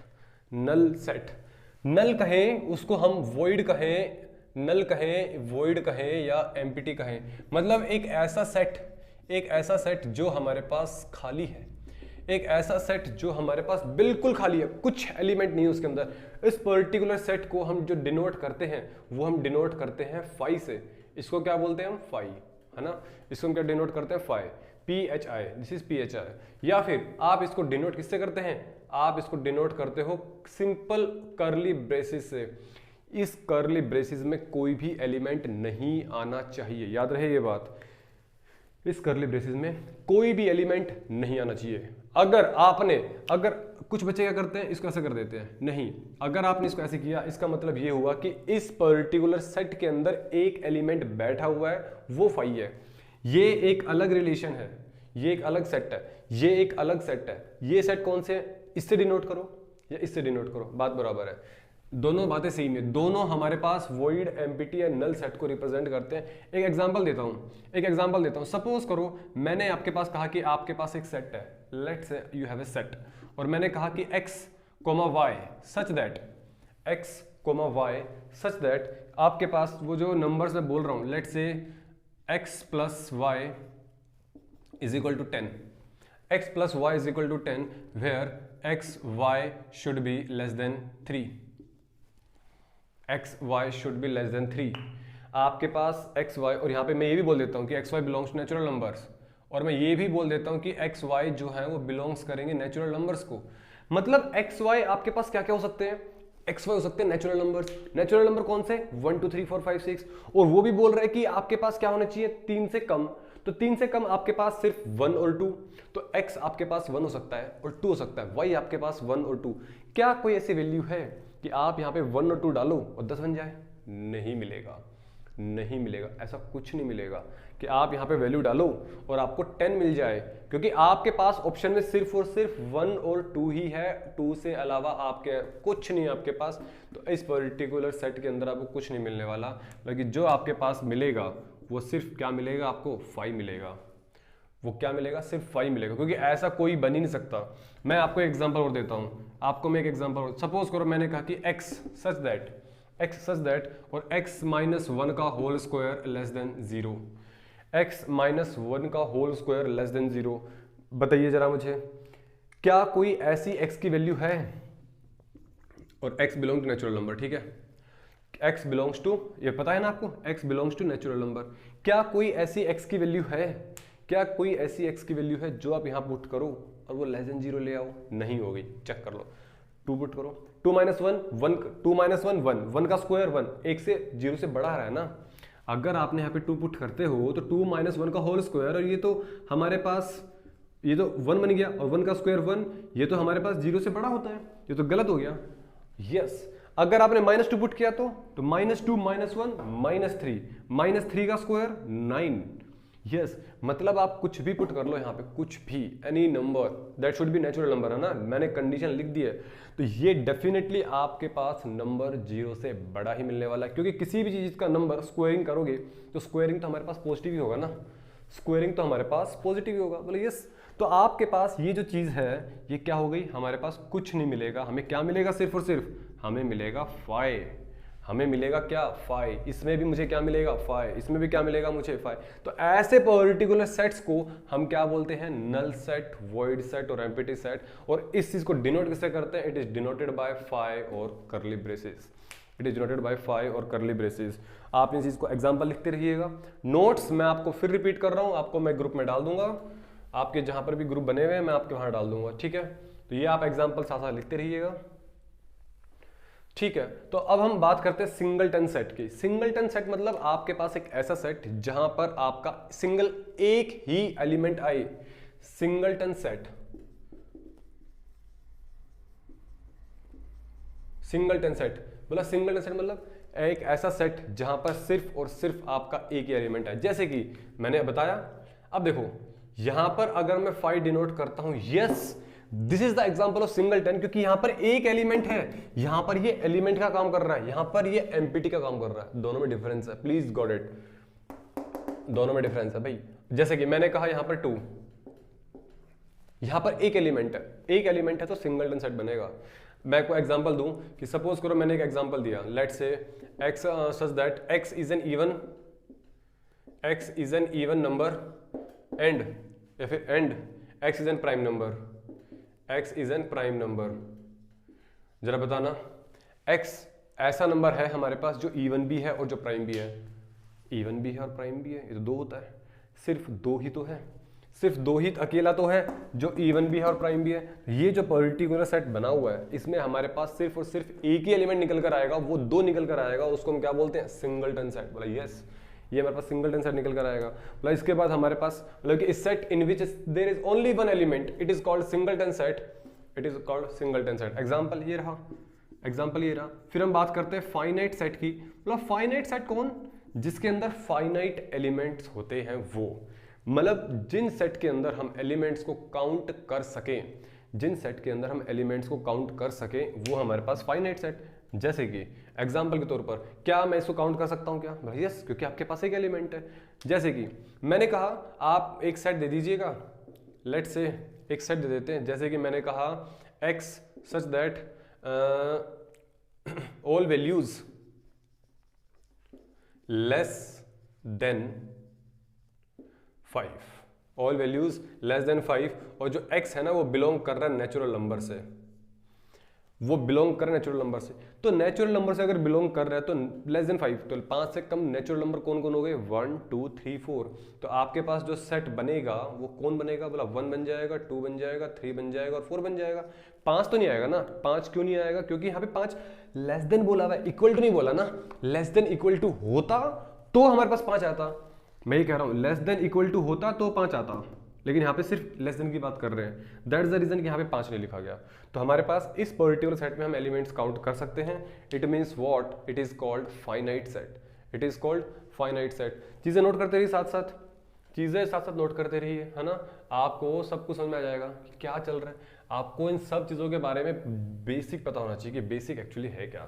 नल कहें उसको हम वॉइड कहें, नल कहें, वॉइड कहें, या एम्प्टी कहें, मतलब एक ऐसा सेट जो हमारे पास खाली है, एक ऐसा सेट जो हमारे पास बिल्कुल खाली है, कुछ एलिमेंट नहीं है उसके अंदर। इस पर्टिकुलर सेट को हम जो डिनोट करते हैं वो हम डिनोट करते हैं फाई से। इसको क्या बोलते हैं हम, फाई, है ना। इसको हम क्या डिनोट करते हैं, phi, PHI, this is PHI। या फिर आप इसको डिनोट किससे करते हैं, आप इसको डिनोट करते हो सिंपल कर्ली ब्रेसेस से। इस कर्ली ब्रेसेस में कोई भी एलिमेंट नहीं आना चाहिए, याद रहे ये बात, इस कर्ली ब्रेसेस में कोई भी एलिमेंट नहीं आना चाहिए। अगर कुछ बच्चे क्या करते हैं, इसको ऐसे कर देते हैं, नहीं, अगर आपने इसको ऐसे किया, इसका मतलब ये हुआ कि इस पर्टिकुलर सेट के अंदर एक एलिमेंट बैठा हुआ है, वो फाई है। ये एक अलग रिलेशन है, ये एक अलग सेट है, ये एक अलग सेट है। ये सेट कौन से, इससे डिनोट करो या इससे डिनोट करो, बात बराबर है। दोनों बातें सेम है, दोनों हमारे पास वॉइड, एम्प्टी या नल सेट को रिप्रेजेंट करते हैं। एक एग्जांपल देता हूं, सपोज करो मैंने आपके पास कहा कि आपके पास एक सेट है, let's say you have a set, और मैंने कहा कि x, y सच दैट आपके पास वो जो नंबर्स मैं बोल रहा हूं, let's say x plus y is equal to 10, x plus y is equal to 10 where x y should be less than 3, x y should be less than 3। आपके पास x Y, और यहाँ पे मैं ये भी बोल देता हूँ कि x y belongs to natural numbers, और मैं ये भी बोल देता हूँ कि एक्स वाई जो है वो बिलोंग्स करेंगे नेचुरल नंबर्स को। मतलब एक्स वाई आपके पास क्या क्या हो सकते हैं, एक्स वाई हो सकते हैं नेचुरल नंबर्स। नेचुरल नंबर कौन से, 1 2 3 4 5 6, और वो भी बोल रहे हैं कि आपके पास क्या होना चाहिए, 3 से कम। तो 3 से कम आपके पास सिर्फ 1 और 2, तो x आपके पास 1 हो सकता है और 2 हो सकता है, y आपके पास 1 और 2। क्या कोई ऐसी वैल्यू है कि आप यहाँ पे 1 और 2 डालो और 10 बन जाए? नहीं मिलेगा, ऐसा कुछ नहीं मिलेगा कि आप यहाँ पे वैल्यू डालो और आपको 10 मिल जाए, क्योंकि आपके पास ऑप्शन में सिर्फ और सिर्फ 1 और 2 ही है, 2 से अलावा आपके कुछ नहीं है आपके पास। तो इस पर्टिकुलर सेट के अंदर आपको कुछ नहीं मिलने वाला, लेकिन जो आपके पास मिलेगा वो सिर्फ क्या मिलेगा, आपको 5 मिलेगा। वो क्या मिलेगा, सिर्फ 5 मिलेगा, क्योंकि ऐसा कोई बन ही नहीं सकता। मैं आपको एक एग्जांपल और देता हूं, आपको मैं एक एग्जांपल, सपोज करो मैंने कहा कि x सच दैट और x माइनस 1 का whole square less than 0, x minus 1 का होल स्क्वायर लेस देन 0। बताइए जरा मुझे, क्या कोई ऐसी x की वैल्यू है, और x belong to natural number, ठीक है, x बिलोंग्स टू, ये पता है ना आपको, x belongs to natural number. क्या कोई ऐसी x की वैल्यू है, क्या कोई ऐसी x की वैल्यू है जो आप यहां पुट करो और वो लेस देन 0 ले आओ? नहीं होगी, चेक कर लो। 2 पुट करो, 2 माइनस 1 1, 2 माइनस 1 1, 1 का स्क्वायर 1, 1 से 0 से बड़ा आ रहा है ना। अगर आपने यहाँ पे 2 पुट करते हो तो 2 माइनस 1 का होल स्क्वायर, और ये तो हमारे पास, ये तो 1 बन गया, और 1 का स्क्वायर 1, ये तो हमारे पास 0 से बड़ा होता है, ये तो गलत हो गया। यस, अगर आपने -2 पुट किया तो -2 माइनस 1 -3 का स्क्वायर 9। यस, मतलब आप कुछ भी पुट कर लो यहाँ पे, कुछ भी, any number that should B natural number, है ना, मैंने कंडीशन लिख दी है। तो ये डेफिनेटली आपके पास नंबर 0 से बड़ा ही मिलने वाला है, क्योंकि किसी भी चीज का नंबर स्क्वायरिंग करोगे तो स्क्वायरिंग तो हमारे पास पॉजिटिव ही होगा ना, स्क्वायरिंग तो हमारे पास पॉजिटिव ही होगा। बोले यस, तो आपके पास ये जो चीज है ये क्या हो गई, हमारे पास कुछ नहीं मिलेगा। हमें क्या मिलेगा, सिर्फ और सिर्फ हमें मिलेगा 5, हमें मिलेगा क्या, 5। इसमें भी मुझे क्या मिलेगा, 5, इसमें भी क्या मिलेगा मुझे, 5। तो ऐसे पर्टिकुलर सेट्स को हम क्या बोलते हैं, नल सेट, वॉइड सेट और एम्प्टी सेट। और इस चीज को डिनोट किससे करते हैं, इट इज डिनोटेड बाय 5 और curly braces, it is denoted by 5 और कर्ली ब्रेसेस। आप इस चीज को एग्जांपल लिखते रहिएगा। नोट्स मैं आपको फिर रिपीट कर रहा हूं, आपको मैं ग्रुप में डाल दूंगा, आपके जहां पर भी ग्रुप बने हुए हैं मैं आपके वहां डाल दूंगा, ठीक है। तो ये आप एग्जांपल साथ साथ लिखते रहिएगा, ठीक है। तो अब हम बात करते हैं सिंगलटन सेट की। सिंगलटन सेट मतलब आपके पास एक ऐसा सेट जहां पर आपका सिंगल एक ही एलिमेंट आए, सिंगलटन सेट। सिंगलटन सेट मतलब एक ऐसा सेट जहां पर सिर्फ और सिर्फ आपका एक ही एलिमेंट है। जैसे कि मैंने बताया, अब देखो यहां पर अगर मैं 5 डिनोट करता हूं, yes this is the example of singleton, क्योंकि यहां पर एक एलिमेंट है, यहां पर ये एलिमेंट का काम कर रहा है, यहां पर ये एम्प्टी का काम कर रहा है। दोनों में डिफरेंस है, प्लीज गॉट इट, दोनों में डिफरेंस है भाई। जैसे कि मैंने कहा यहां पर 2, यहां पर एक एलिमेंट है तो सिंगलटन सेट बनेगा। मैं कोई एग्जांपल दूं कि सपोज करो मैंने एक एग्जांपल दिया, let's say x such that x is an even number and, या फिर and x is an prime number, x is an prime number. जरा बताना, x ऐसा नंबर है हमारे पास जो इवन भी है और जो प्राइम भी है। इवन भी है और प्राइम भी है, ये तो 2 होता है, सिर्फ 2 ही तो है, सिर्फ 2 ही अकेला तो है जो इवन भी है और प्राइम भी है। ये जो पर्टिकुलर सेट बना हुआ है इसमें हमारे पास सिर्फ और सिर्फ एक ही एलिमेंट निकल कर आएगा, वो 2 निकल कर आएगा, उसको हम क्या बोलते हैं, सिंगलटन सेट। बोला यस, ये हमारे पास सिंगलटन सेट निकल कर आएगा। मतलब इसके बाद हमारे पास मतलब कि इस set in which there is only one element, it is called singleton set, it is called singleton set. Example ये रहा, फिर हम बात करते हैं फाइनाइट सेट की। मतलब फाइनाइट सेट कौन, जिसके अंदर फाइनाइट एलिमेंट्स होते हैं वो, मतलब जिन सेट के अंदर हम एलिमेंट्स को काउंट कर सकें, वो हमारे पास फाइनाइट सेट। जैसे कि एग्जाम्पल के तौर पर क्या मैं इसको काउंट कर सकता हूं क्या? यस, क्योंकि आपके पास एक एलिमेंट है। जैसे कि मैंने कहा आप एक सेट दे दीजिएगा, लेट से एक सेट दे देते हैं, जैसे कि मैंने कहा x such that all values less than 5, all values less than 5, और जो x है ना वो बिलोंग कर रहा है नेचुरल नंबर से, वो बिलोंग कर रहा है नेचुरल नंबर से। तो नेचुरल नंबर से अगर बिलोंग कर रहा है तो लेस देन 5, तो 5 से कम नेचुरल नंबर कौन कौन हो गए? 1 2 3 4। तो आपके पास जो सेट बनेगा वो कौन बनेगा? बोला 1 बन जाएगा, 2 बन जाएगा, 3 बन जाएगा और 4 बन जाएगा। 5 तो नहीं आएगा ना? 5 क्यों नहीं आएगा? क्योंकि यहाँ पे 5 लेस देन बोला हुआ है, इक्वल टू नहीं बोला ना। लेस देन इक्वल टू होता तो हमारे पास 5 आता। मैं ये कह रहा हूं लेस देन इक्वल टू होता तो 5 आता, लेकिन यहाँ पे सिर्फ लेस देन की बात कर रहे हैं। दैट इज द रीजन कि यहाँ पे 5 नहीं लिखा गया। तो हमारे पास इस पर्टिकुलर सेट में हम एलिमेंट्स काउंट कर सकते हैं। It means what? It is called finite set. It is called finite set. चीजें नोट करते रहिए, साथ साथ चीजें साथ साथ नोट करते रहिए, है ना। आपको सब कुछ समझ में आ जाएगा कि क्या चल रहा है। आपको इन सब चीजों के बारे में बेसिक पता होना चाहिए कि बेसिक एक्चुअली है क्या।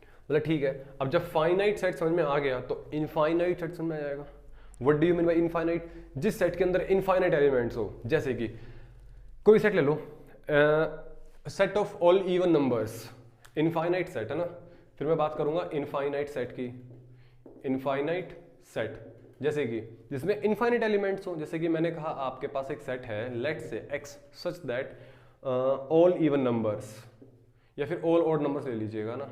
मतलब ठीक है, अब जब फाइनाइट सेट समझ में आ गया तो इनफाइनाइट सेट समझ में आ जाएगा। What do you mean by infinite? जिस सेट के अंदर इनफाइनाइट एलिमेंट्स हो, जैसे कि कोई सेट ले लो, set of all even numbers, infinite set है ना। फिर मैं बात करूंगा इनफाइनाइट सेट की, इनफाइनाइट सेट जैसे कि जिसमें इनफाइनाइट एलिमेंट्स हो। जैसे कि मैंने कहा आपके पास एक सेट है, let's say x such that all even numbers, या फिर ऑल ऑड नंबर्स ले लीजिएगा ना,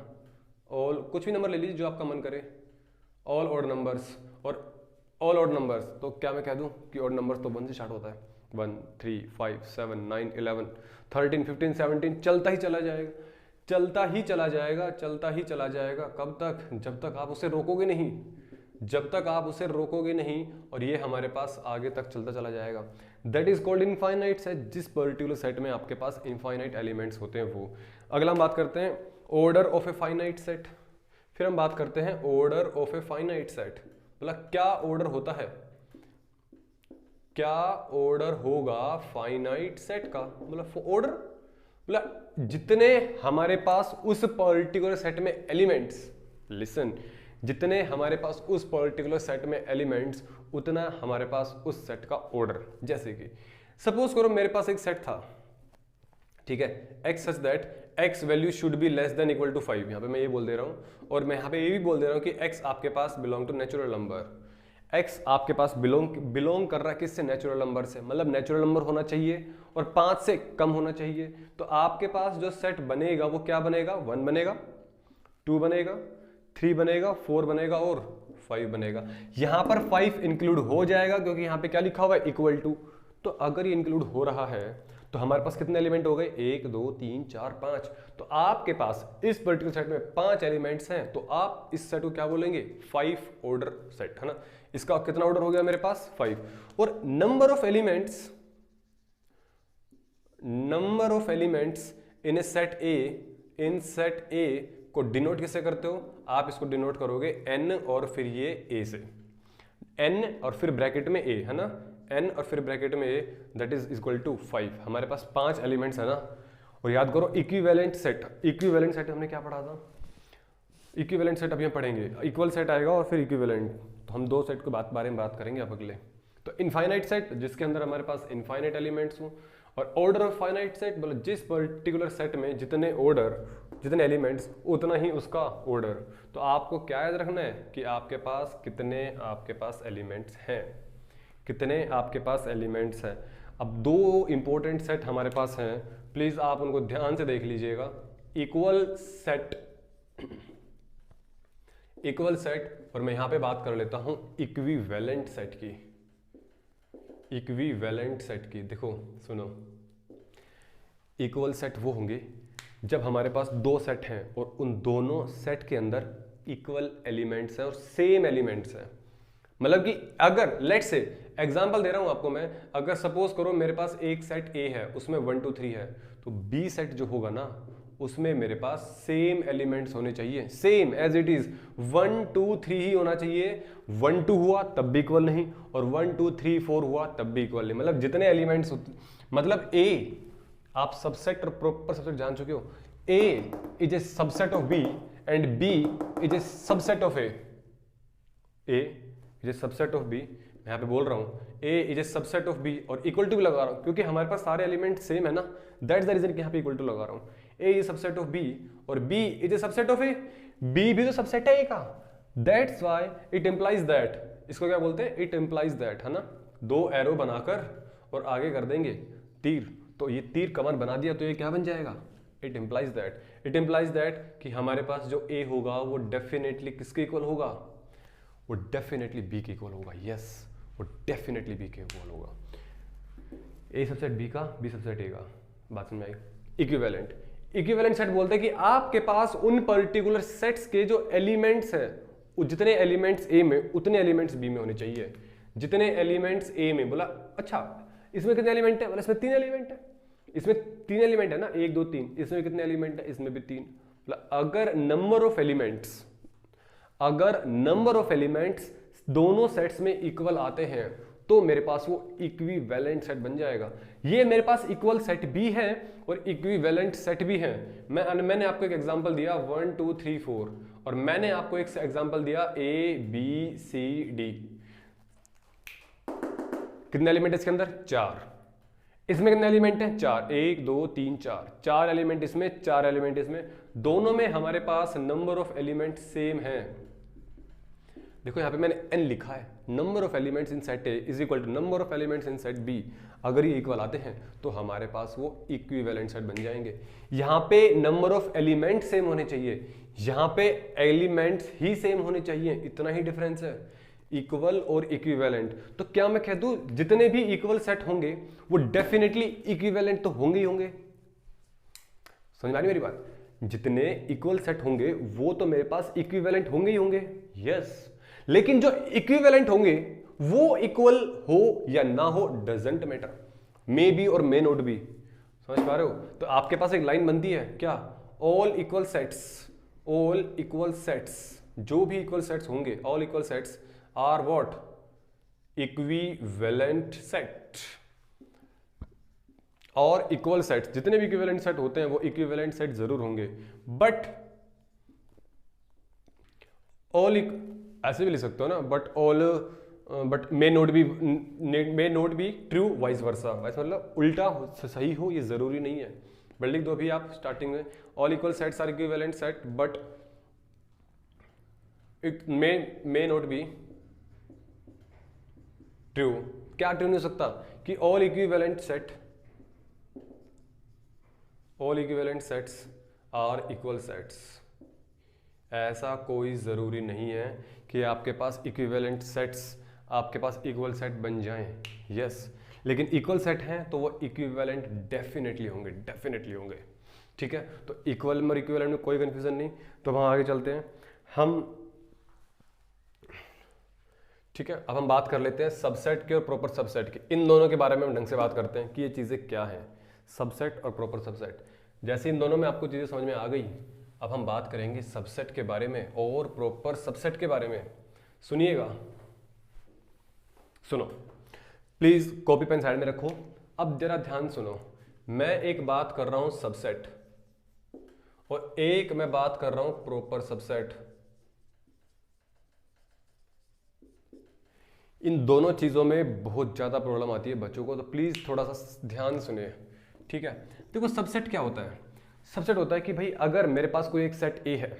ऑल कुछ भी नंबर ले लीजिए जो आपका मन करे, ऑल ऑड नंबर्स। और ऑल ऑड नंबर्स तो क्या मैं कह दूं कि ऑड नंबर्स तो 1 से स्टार्ट होता है, 1 3 5 7 9 11 13 15 17, चलता ही चला जाएगा, चलता ही चला जाएगा, चलता ही चला जाएगा। कब तक? जब तक आप उसे रोकोगे नहीं, जब तक आप उसे रोकोगे नहीं, और ये हमारे पास आगे तक चलता चला जाएगा। That is called infinite set. जिस पर्टिकुलर सेट में आपके पास इनफाइनाइट एलिमेंट्स होते हैं वो। अगला हम बात करते हैं order of a finite set. फिर हम बात करते हैं order of a finite set. मतलब क्या ऑर्डर होता है, क्या ऑर्डर होगा फाइनाइट सेट का? मतलब ऑर्डर मतलब जितने हमारे पास उस पर्टिकुलर सेट में एलिमेंट्स, लिसन, जितने हमारे पास उस पर्टिकुलर सेट में एलिमेंट्स उतना हमारे पास उस सेट का ऑर्डर। जैसे कि सपोज करो मेरे पास एक सेट था, ठीक है, x such that x value should be less than equal to 5। यहाँ पे मैं ये बोल दे रहा हूँ, और मैं यहाँ पे ये भी बोल दे रहा हूँ कि x आपके पास belong to natural number. x आपके पास बिलोंग कर रहा है किससे? नेचुरल नंबर से। मतलब नेचुरल नंबर होना चाहिए और 5 से कम होना चाहिए। तो आपके पास जो सेट बनेगा वो क्या बनेगा? 1 बनेगा, 2 बनेगा, 3 बनेगा, 4 बनेगा और 5 बनेगा। यहाँ पर 5 इंक्लूड हो जाएगा क्योंकि यहाँ पे क्या लिखा हुआ है? Equal to. तो अगर ये इंक्लूड हो रहा है तो हमारे पास कितने एलिमेंट हो गए? 1 2 3 4 5। तो आपके पास इस पर्टिकुलर सेट में 5 एलिमेंट्स हैं, तो आप इस सेट को क्या बोलेंगे? 5 ऑर्डर सेट, है ना। इसका कितना ऑर्डर हो गया मेरे पास? 5। और number of elements, number of elements in A set A, in set ए को डिनोट किससे करते हो? आप इसको डिनोट करोगे n और फिर ये a से, n और फिर ब्रैकेट में a, है ना, n और फिर ब्रैकेट में a, that is equal to 5। हमारे पास 5 एलिमेंट्स है ना। और याद करो इक्विवेलेंट सेट, इक्विवेलेंट सेट हमने क्या पढ़ा था? इक्विवेलेंट सेट अभी हम पढ़ेंगे, इक्वल सेट आएगा और फिर इक्विवेलेंट। तो हम 2 सेट के बारे में बात करेंगे अब अगले। तो इनफाइनाइट सेट जिसके अंदर हमारे पास इनफाइनाइट एलिमेंट्स हो, और ऑर्डर ऑफ फाइनाइट सेट मतलब जिस पर्टिकुलर सेट में जितने ऑर्डर, जितने एलिमेंट्स उतना ही उसका ऑर्डर। तो आपको क्या याद रखना है कि आपके पास कितने आपके पास एलिमेंट्स हैं, कितने आपके पास एलिमेंट्स हैं। अब 2 इंपॉर्टेंट सेट हमारे पास हैं, प्लीज आप उनको ध्यान से देख लीजिएगा। इक्वल सेट, इक्वल सेट, और मैं यहां पे बात कर लेता हूं इक्विवेलेंट सेट की, इक्विवेलेंट सेट की। देखो सुनो, इक्वल सेट वो होंगे जब हमारे पास 2 सेट हैं और उन दोनों सेट के अंदर इक्वल एलिमेंट्स हैं और सेम एलिमेंट्स हैं। मतलब कि अगर लेट्स से एग्जांपल दे रहा हूं आपको मैं, अगर सपोज करो मेरे पास एक सेट A है उसमें 1 2 3 है, तो B सेट जो होगा ना उसमें मेरे पास सेम एलिमेंट्स होने चाहिए, सेम एज इट इज 1 2 3 ही होना चाहिए। 1 2 हुआ तब भी इक्वल नहीं, और 1 2 3 4 हुआ तब भी इक्वल नहीं। मतलब जितने एलिमेंट्स, मतलब A, आप सबसेट और प्रॉपर सबसेट जान चुके हो, A is a subset of B and B is a subset of A. A is a subset of B, मैं यहाँ पे बोल रहा हूँ A is a subset of B और इक्वल टू भी लगा रहा हूँ क्योंकि हमारे पास सारे एलिमेंट सेम है ना, दैट्स द रीजन कि यहाँ पे इक्वल टू लगा रहा हूँ। A is a subset of B और B is a subset of A, B भी तो सबसेट है A का, that's why it implies that, इसको क्या बोलते हैं, इट इम्प्लाइज दैट, है ना। दो एरो बनाकर और आगे कर देंगे तीर, तो ये तीर कमर बना दिया तो ये क्या बन जाएगा, it implies that. It implies that कि हमारे पास जो A होगा वो डेफिनेटली किसके इक्वल होगा, वो डेफिनेटली B के इक्वल होगा। यस, वो डेफिनेटली B के इक्वल होगा। A सबसेट B का, B सबसेट A का, बात समझ में आई। इक्विवेलेंट, इक्विवेलेंट सेट बोलते हैं कि आपके पास उन पर्टिकुलर सेट्स के जो एलिमेंट्स हैं, जितने एलिमेंट्स A में उतने एलिमेंट्स B में होने चाहिए। जितने एलिमेंट्स A में, बोला अच्छा इसमें कितने एलिमेंट है, बोला इसमें 3 एलिमेंट है, इसमें 3 एलिमेंट है ना, 1 2 3, इसमें कितने एलिमेंट है, इसमें भी 3। अगर नंबर ऑफ एलिमेंट्स दोनों सेट्स में इक्वल आते हैं तो मेरे पास वो इक्विवेलेंट सेट बन जाएगा। ये मेरे पास इक्वल सेट भी है और इक्विवेलेंट सेट भी है। मैंने आपको एक एग्जांपल दिया 1 2 3 4 और मैंने आपको एक एग्जांपल दिया A B C D। कितने एलिमेंट इसके अंदर, 4। इसमें कितने एलिमेंट हैं, 4, 1 2 3 4, 4 एलिमेंट इसमें, 4 एलिमेंट इसमें, दोनों में हमारे पास नंबर ऑफ एलिमेंट सेम है। देखो यहाँ पे मैंने n लिखा है, number of elements in set A is equal to number of elements in set B। अगर ये इक्वल आते हैं तो हमारे पास वो इक्विवेलेंट सेट बन जाएंगे। यहाँ पे नंबर ऑफ एलिमेंट सेम होने चाहिए, यहाँ पे एलिमेंट्स ही सेम होने चाहिए, इतना ही डिफरेंस है, इक्वल और इक्विवेलेंट। तो क्या मैं कह दूं जितने भी इक्वल सेट होंगे वो डेफिनेटली इक्विवेलेंट तो होंगे ही होंगे। समझ में आ रही मेरी बात, जितने इक्वल सेट होंगे वो तो मेरे पास इक्विवेलेंट होंगे ही होंगे। यस, लेकिन जो इक्विवेलेंट होंगे वो इक्वल हो या ना हो डजंट मैटर, मे बी और मे नॉट बी। समझ पा रहे हो, तो आपके पास एक लाइन बनती है क्या, ऑल इक्वल सेट्स, जो भी इक्वल सेट्स होंगे, all equal sets are what, equivalent set. और इक्वल सेट्स, जितने भी इक्विवेलेंट सेट होते हैं वो इक्विवेलेंट सेट जरूर होंगे, बट ऑल, ऐसे भी लिख सकते हो ना, but may note be true vice versa, वैसे मतलब उल्टा सही हो ये जरूरी नहीं है। बट लिख दो अभी आप स्टार्टिंग में, all equal sets are equivalent set but it may not be true. क्या ट्रू नहीं हो सकता कि all equivalent sets are equal sets. ऐसा कोई ज़रूरी नहीं है कि आपके पास इक्विवेलेंट सेट्स, आपके पास इक्वल सेट बन जाएं। यस, लेकिन इक्वल सेट हैं तो वो इक्विवेलेंट डेफिनेटली होंगे। ठीक है, तो इक्वल और इक्विवेलेंट में कोई कंफ्यूजन नहीं। तो हम आगे चलते हैं हम। ठीक है, अब हम बात कर लेते हैं सबसेट के और प्रॉपर सबसेट के। इन दोनों के बारे में हम ढंग से बात करते हैं कि ये चीज़ें क्या हैं, सबसेट और प्रॉपर सबसेट। जैसे इन दोनों में आपको चीज़ें समझ में आ गई, अब हम बात करेंगे सबसेट के बारे में और प्रॉपर सबसेट के बारे में। सुनिएगा, सुनो प्लीज, कॉपी पेन साइड में रखो। अब जरा ध्यान सुनो, मैं एक बात कर रहा हूं सबसेट और एक मैं बात कर रहा हूं प्रॉपर सबसेट। इन दोनों चीजों में बहुत ज्यादा प्रॉब्लम आती है बच्चों को, तो प्लीज थोड़ा सा ध्यान सुनिए। ठीक है, देखो सबसेट क्या होता है। सबसेट होता है कि भाई अगर मेरे पास कोई एक सेट A है,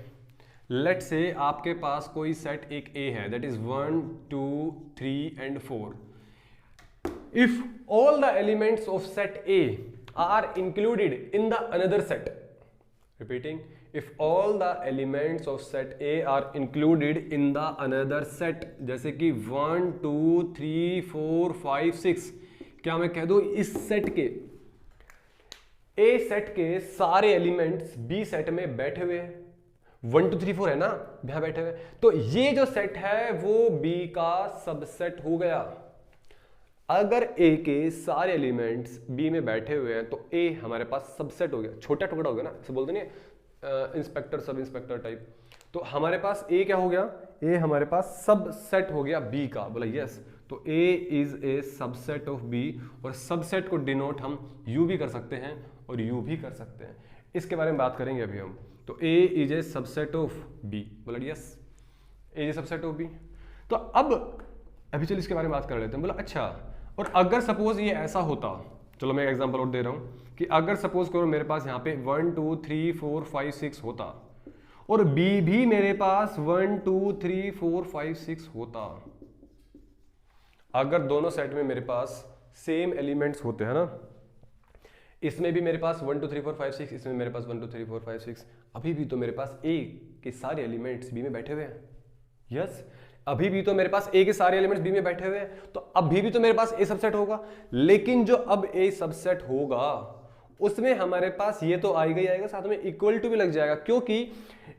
लेट से आपके पास कोई सेट एक A है, that is 1 2 3 and 4। If all the elements of set A are included in the another set, repeating, if all the elements of set A are included in the another set, जैसे कि 1 2 3 4 5 6, क्या मैं कह दूं इस set के A set के सारे एलिमेंट्स B सेट में बैठे हुए हैं, 1 2 3 4 है ना, यहां बैठे हुए, तो ये जो सेट है वो B का सबसेट हो गया। अगर A के सारे एलिमेंट्स B में बैठे हुए हैं तो A हमारे पास सबसेट हो गया, छोटा टुकड़ा हो गया ना, इसे बोलते नहीं इंस्पेक्टर सब इंस्पेक्टर टाइप। तो हमारे पास A क्या हो गया, A हमारे पास सबसेट हो गया B का, बोला यस। तो A is a subset of B, और सबसेट को डिनोट हम U भी कर सकते हैं और U भी कर सकते हैं। इसके बारे में बात करेंगे अभी हम। तो A is a subset of B, बोला yes, A is a subset of B। तो अब अभी चलिए इसके बारे में बात कर लेते हैं। बोला अच्छा, और अगर सपोज ये ऐसा होता, चलो मैं एक एग्जांपल और दे रहा हूं कि अगर सपोज करो मेरे पास यहाँ पे 1 2 3 4 5 6 होता और B भी मेरे पास 1 2 3 4 5 6 होता, अगर दोनों सेट में मेरे पास सेम एलिमेंट्स होते हैं ना, इसमें भी मेरे पास 1 2 3 4 5 6, इसमें मेरे पास 1 2 3 4 5 6, अभी भी तो मेरे पास A के सारे एलिमेंट्स B में बैठे हुए हैं। यस, अभी भी तो मेरे पास A के सारे एलिमेंट्स B में बैठे हुए हैं, तो अभी भी तो मेरे पास A सबसेट होगा। लेकिन जो अब A सबसेट होगा उसमें हमारे पास ये तो आएगा ही आएगा, साथ में इक्वल टू भी लग जाएगा, क्योंकि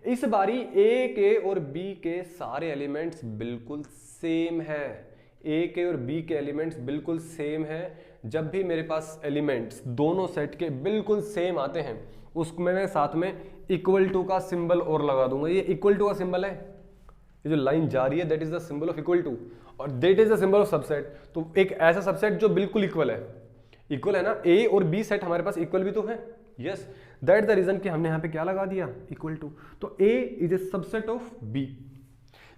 इस बारी A के और B के सारे एलिमेंट्स बिल्कुल सेम है। A के और B के एलिमेंट्स बिल्कुल सेम है। जब भी मेरे पास एलिमेंट्स दोनों सेट के बिल्कुल सेम आते हैं उसमें मैं साथ में इक्वल टू का सिंबल और लगा दूंगा। ये इक्वल टू का सिंबल है, ये जो लाइन जा रही है that is the symbol of equal to, और that is the symbol of subset. तो एक ऐसा सबसेट जो बिल्कुल इक्वल है, इक्वल है ना, A और B सेट हमारे पास इक्वल भी तो है। यस, दैट द रीजन कि हमने यहाँ पे क्या लगा दिया, इक्वल टू। तो A is a subset of B।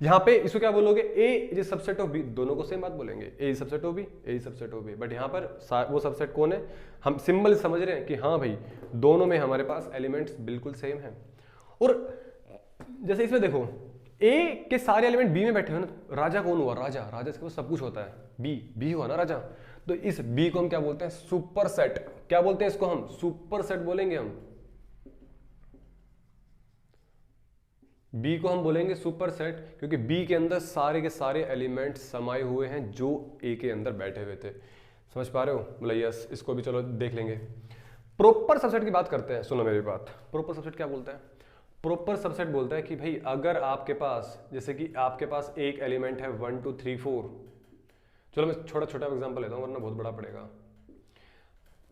यहाँ पे इसको क्या बोलोगे, A is a subset of B, दोनों को सेम बात बोलेंगे, A is subset of B, A is subset of B। But यहाँ पर वो सबसेट कौन है, हम सिंबल समझ रहे हैं कि हाँ भाई दोनों में हमारे पास एलिमेंट्स बिल्कुल सेम है। और जैसे इसमें देखो A के सारे एलिमेंट B में बैठे हुए ना, राजा कौन हुआ, राजा, राजा इसके पास सब कुछ होता है, B हुआ ना राजा। तो इस B को हम क्या बोलते हैं, सुपर सेट। क्या बोलते हैं इसको हम, सुपर सेट बोलेंगे हम। B को हम बोलेंगे सुपर सेट, क्योंकि B के अंदर सारे के सारे एलिमेंट समाये हुए हैं जो A के अंदर बैठे हुए थे। समझ पा रहे हो, बोला यस। इसको भी चलो देख लेंगे। प्रॉपर सबसेट की बात करते हैं, सुनो मेरी बात। प्रॉपर सबसेट क्या बोलता है, प्रॉपर सबसेट बोलता है कि भाई अगर आपके पास, जैसे कि आपके पास एक एलिमेंट है 1 2 3 4, चलो मैं छोटा छोटा एग्जांपल लेता हूं वरना बहुत बड़ा पड़ेगा।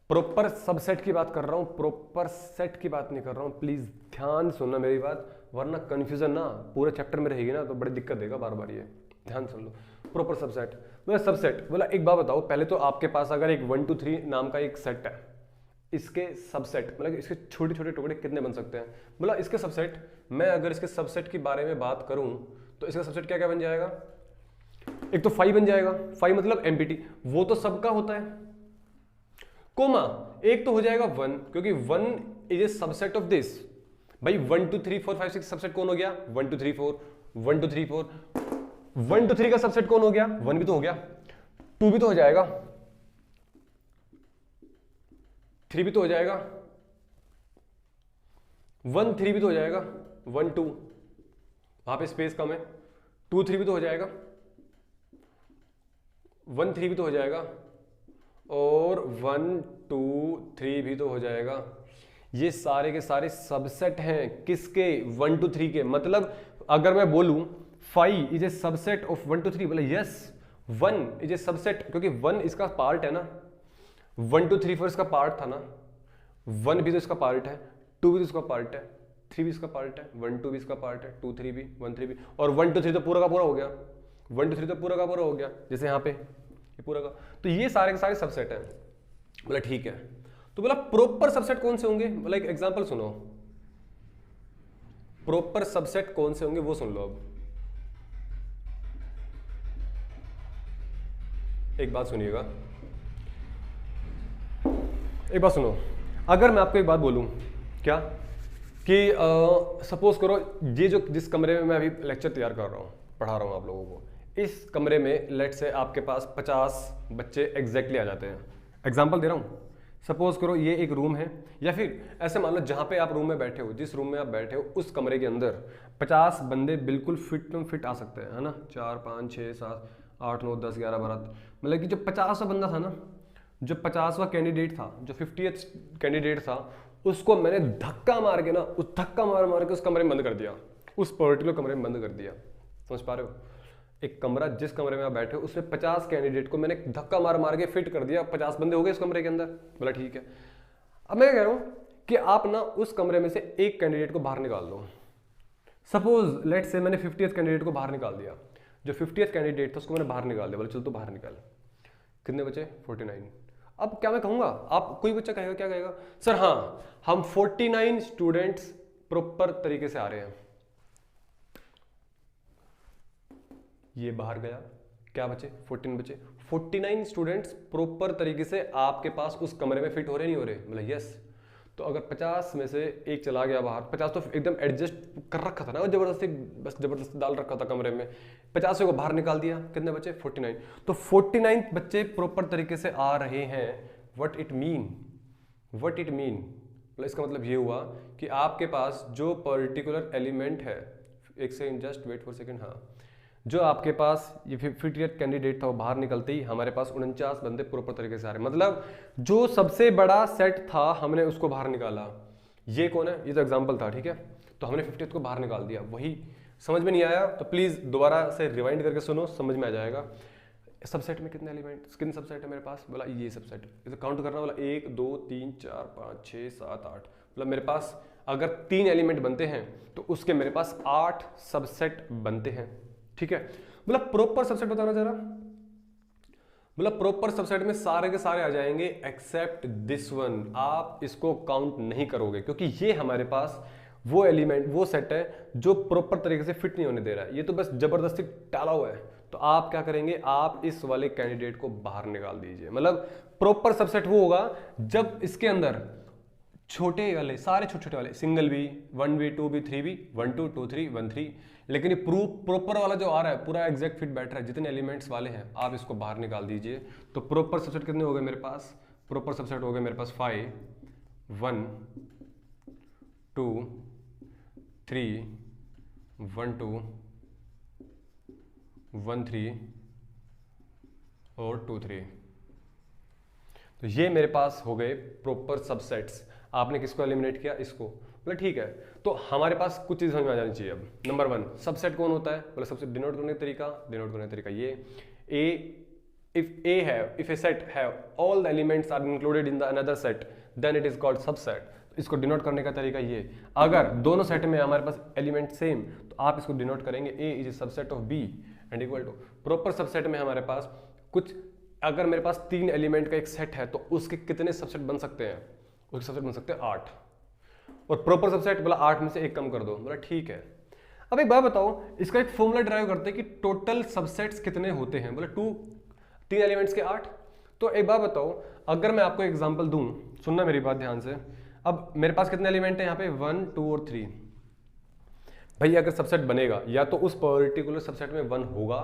प्रॉपर सबसेट की बात कर रहा हूं, प्रॉपर सेट की बात नहीं कर रहा हूं। प्लीज ध्यान सुनना मेरी बात, वरना कंफ्यूजन ना पूरे चैप्टर में रहेगी ना तो बड़ी दिक्कत देगा बार बार। ये ध्यान सुन लो, प्रॉपर सबसेट बोला, सबसेट बोला एक बात बताओ, पहले तो आपके पास अगर एक 1 2 3 नाम का एक सेट है, इसके सबसेट मतलब इसके छोटे छोटे टुकड़े कितने बन सकते हैं। बोला इसके सबसेट, मैं अगर इसके सबसेट के बारे में बात करूं तो इसका सबसेट क्या क्या बन जाएगा, एक तो 5 बन जाएगा, 5 मतलब एम्प्टी, वो तो सबका होता है, कोमा एक तो हो जाएगा 1, क्योंकि 1 is a subset of this. भाई 1 2 3 4 5 6 सबसेट कौन हो गया, 1 2 3 4, 1 2 3 4, 1 2 3 का सबसेट कौन हो गया, 1 भी तो हो गया, 2 भी तो हो जाएगा, 3 भी तो हो जाएगा, 1 3 भी तो हो जाएगा, 1 2 वहां पे स्पेस कम है, 2 3 भी तो हो जाएगा, 1 3 भी तो हो जाएगा, और 1 2 3 भी तो हो जाएगा। ये सारे के सारे सबसेट हैं किसके, 1 2 3 के। मतलब अगर मैं बोलूं 5 इज ए सबसेट ऑफ 1 2 3, बोले यस 1 इज ए सबसेट, क्योंकि 1 इसका पार्ट है ना, 1 2 3 4 इसका पार्ट था ना, 1 भी तो इसका पार्ट है, 2 भी तो इसका पार्ट है, 3 भी इसका पार्ट है, 1 2 भी इसका पार्ट है, 2 3 भी, 1 3 भी, और 1 2 3 तो पूरा का पूरा हो गया, 1 2 3 तो पूरा का पूरा हो गया, जैसे यहाँ पे ये पूरा का। तो ये सारे के सारे सबसेट हैं। बोला ठीक है, तो बोला प्रॉपर सबसेट कौन से होंगे, बोला एक एग्जांपल सुनो, प्रॉपर सबसेट कौन से होंगे वो सुन लो। अब एक बात सुनिएगा, एक बात सुनो, अगर मैं आपको एक बात बोलूं क्या कि सपोज करो ये जो जिस कमरे में मैं अभी लेक्चर तैयार कर रहा हूं, पढ़ा रहा हूं आप लोगों को, इस कमरे में लेट से आपके पास 50 बच्चे एग्जैक्टली आ जाते हैं। एग्जांपल दे रहा हूं, सपोज करो ये एक रूम है, या फिर ऐसे मान लो जहां पे आप रूम में बैठे हो, जिस रूम में आप बैठे हो उस कमरे के अंदर 50 बंदे बिल्कुल फिट आ सकते हैं, है ना, 4 5 6 7 8 9 10 11 12, मतलब कि जो 50वां बंदा था ना, जो 50वां कैंडिडेट था, जो 50th कैंडिडेट था, उसको मैंने धक्का मार के ना, उस धक्का मार के उस कमरे में बंद कर दिया, उस पर्टिकुलर कमरे में बंद कर दिया। समझ पा रहे हो, एक कमरा जिस कमरे में आप बैठे हो उसमें 50 कैंडिडेट को मैंने धक्का मार के फिट कर दिया, 50 बंदे हो गए इस कमरे के अंदर। बोला ठीक है, अब मैं कह रहा हूं कि आप ना उस कमरे में से एक कैंडिडेट को बाहर निकाल दो। सपोज लेट से मैंने 50th कैंडिडेट को बाहर निकाल दिया, जो 50th कैंडिडेट था उसको मैंने बाहर निकाल दिया, बोला चल तो बाहर निकाल, कितने बचे 49। अब क्या मैं कहूंगा, आप कोई बच्चा कहेगा, क्या कहेगा, सर हाँ हम 49 स्टूडेंट्स प्रॉपर तरीके से आ रहे हैं, ये बाहर गया, क्या बचे 14 बचे, 49 स्टूडेंट्स प्रॉपर तरीके से आपके पास उस कमरे में फिट हो रहे नहीं हो रहे, मतलब यस। तो अगर 50 में से एक चला गया बाहर, 50 तो एकदम एडजस्ट कर रखा था ना, जबरदस्ती बस जबरदस्ती डाल रखा था कमरे में, 50 को बाहर निकाल दिया, कितने बचे 49। तो 49 बच्चे प्रॉपर तरीके से आ रहे हैं। व्हाट इट मीन, मतलब इसका मतलब ये हुआ कि आपके पास जो पर्टिकुलर एलिमेंट है, एक second just wait for second, हाँ, जो आपके पास ये 58 कैंडिडेट था वो बाहर निकलते ही हमारे पास 49 बंदे प्रॉपर तरीके से आ रहे, मतलब जो सबसे बड़ा सेट था हमने उसको बाहर निकाला। ये कौन है, ये तो एग्जांपल था, ठीक है, तो हमने 50 को बाहर निकाल दिया। वही समझ में नहीं आया तो प्लीज दोबारा से रिवाइंड करके सुनो, समझ में आ जाएगा। सबसेट में कितने एलिमेंट, कितने सबसेट है मेरे पास, बोला ये सबसेट, इसे काउंट करना, बोला 1 2 3 4 5 6 7 8, मतलब मेरे पास अगर 3 एलिमेंट बनते हैं तो उसके मेरे पास 8 सबसेट बनते हैं, ठीक है। मतलब प्रॉपर सबसेट बताना जरा, मतलब प्रॉपर सबसेट में सारे के सारे आ जाएंगे एक्सेप्ट दिस वन, आप इसको काउंट नहीं करोगे क्योंकि ये हमारे पास वो एलिमेंट, वो सेट है जो प्रॉपर तरीके से फिट नहीं होने दे रहा है, ये तो बस जबरदस्ती डाला हुआ है। तो आप क्या करेंगे, आप इस वाले कैंडिडेट को बाहर निकाल दीजिए। मतलब प्रॉपर सबसेट वो होगा जब इसके अंदर छोटे वाले, सारे छोटे छोटे वाले, single B, 1b 2b 3b 1 2 2 3 1 3, लेकिन ये प्रॉपर वाला जो आ रहा है पूरा एग्जैक्ट फिट बैठ रहा है, जितने एलिमेंट्स वाले हैं आप इसको बाहर निकाल दीजिए। तो प्रॉपर सबसेट कितने हो गए मेरे पास, प्रॉपर सबसेट हो गए मेरे पास 5 1 2 3 1 2 1 3 और 2 3। तो ये मेरे पास हो गए प्रॉपर सबसेट्स। आपने किसको एलिमिनेट किया, इसको, बोले ठीक है। तो हमारे पास कुछ चीज़ समझ में आ जानी चाहिए अब। नंबर 1, सबसेट कौन होता है, बोले सबसे डिनोट करने का तरीका, ये ए, इफ ए है, इफ ए सेट है all the elements are included in the another set then it is called subset. इसको डिनोट करने का तरीका ये, अगर दोनों सेट में हमारे पास एलिमेंट सेम तो आप इसको डिनोट करेंगे A is a subset of B and equal to, proper subset में हमारे पास कुछ, अगर मेरे पास 3 एलिमेंट का एक सेट है तो उसके कितने सबसेट बन सकते हैं, उसके सबसेट बन सकते हैं 8, और प्रॉपर सबसेट बोला 8 में से एक कम कर दो, बोला ठीक है। अब एक बात बताओ, इसका एक फॉर्मूला ड्राइव करते हैं कि टोटल सबसेट्स कितने होते हैं, बोले 3 एलिमेंट्स के 8। तो एक बात बताओ, अगर मैं आपको एग्जांपल दूं, सुनना मेरी बात ध्यान से, अब मेरे पास कितने एलिमेंट हैं यहाँ पे 1 2 और 3। भाई अगर सबसेट बनेगा या तो उस पर्टिकुलर सबसेट में 1 होगा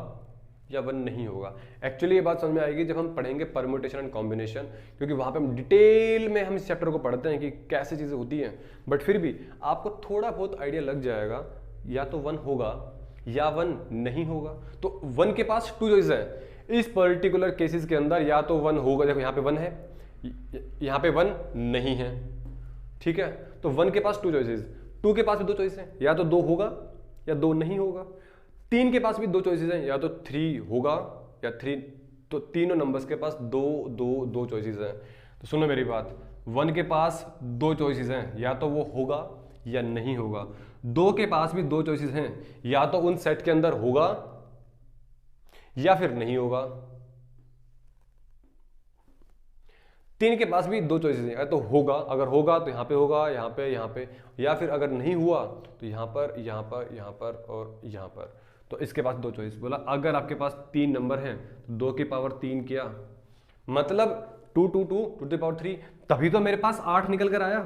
या 1 नहीं होगा। एक्चुअली ये बात समझ में आएगी जब हम पढ़ेंगे परम्यूटेशन एंड कॉम्बिनेशन, क्योंकि वहां पे हम डिटेल में हम इस चैप्टर को पढ़ते हैं कि कैसे चीजें होती हैं, बट फिर भी आपको थोड़ा बहुत आइडिया लग जाएगा, या तो 1 होगा या 1 नहीं होगा। तो 1 के पास 2 चॉइस है इस पर्टिकुलर केसेस के अंदर, या तो 1 होगा, देखो यहाँ पे 1 है, यहाँ पे 1 नहीं है, ठीक है। तो 1 के पास 2 चॉइसेस, 2 के पास भी 2 चॉइस है, या तो 2 होगा या 2 नहीं होगा। 3 के पास भी 2 चॉइसेस हैं, या तो 3 होगा या 3, तो तीनों नंबर्स के पास 2 चॉइसेस हैं। तो सुनो मेरी बात, 1 के पास 2 चॉइसेस हैं, या तो वो होगा या नहीं होगा। 2 के पास भी 2 चॉइसेस हैं, या तो उन सेट के अंदर होगा या फिर नहीं होगा। 3 के पास भी 2 चॉइसेस हैं, या तो होगा, अगर होगा तो यहाँ पे होगा, यहाँ पे, या फिर अगर नहीं हुआ तो यहाँ पर और यहाँ पर। तो इसके पास 2 चॉइस, बोला अगर आपके पास 3 नंबर हैं तो 2 की पावर 3 किया, मतलब 2 2 2 टू द पावर 3, तभी तो मेरे पास 8 निकल कर आया,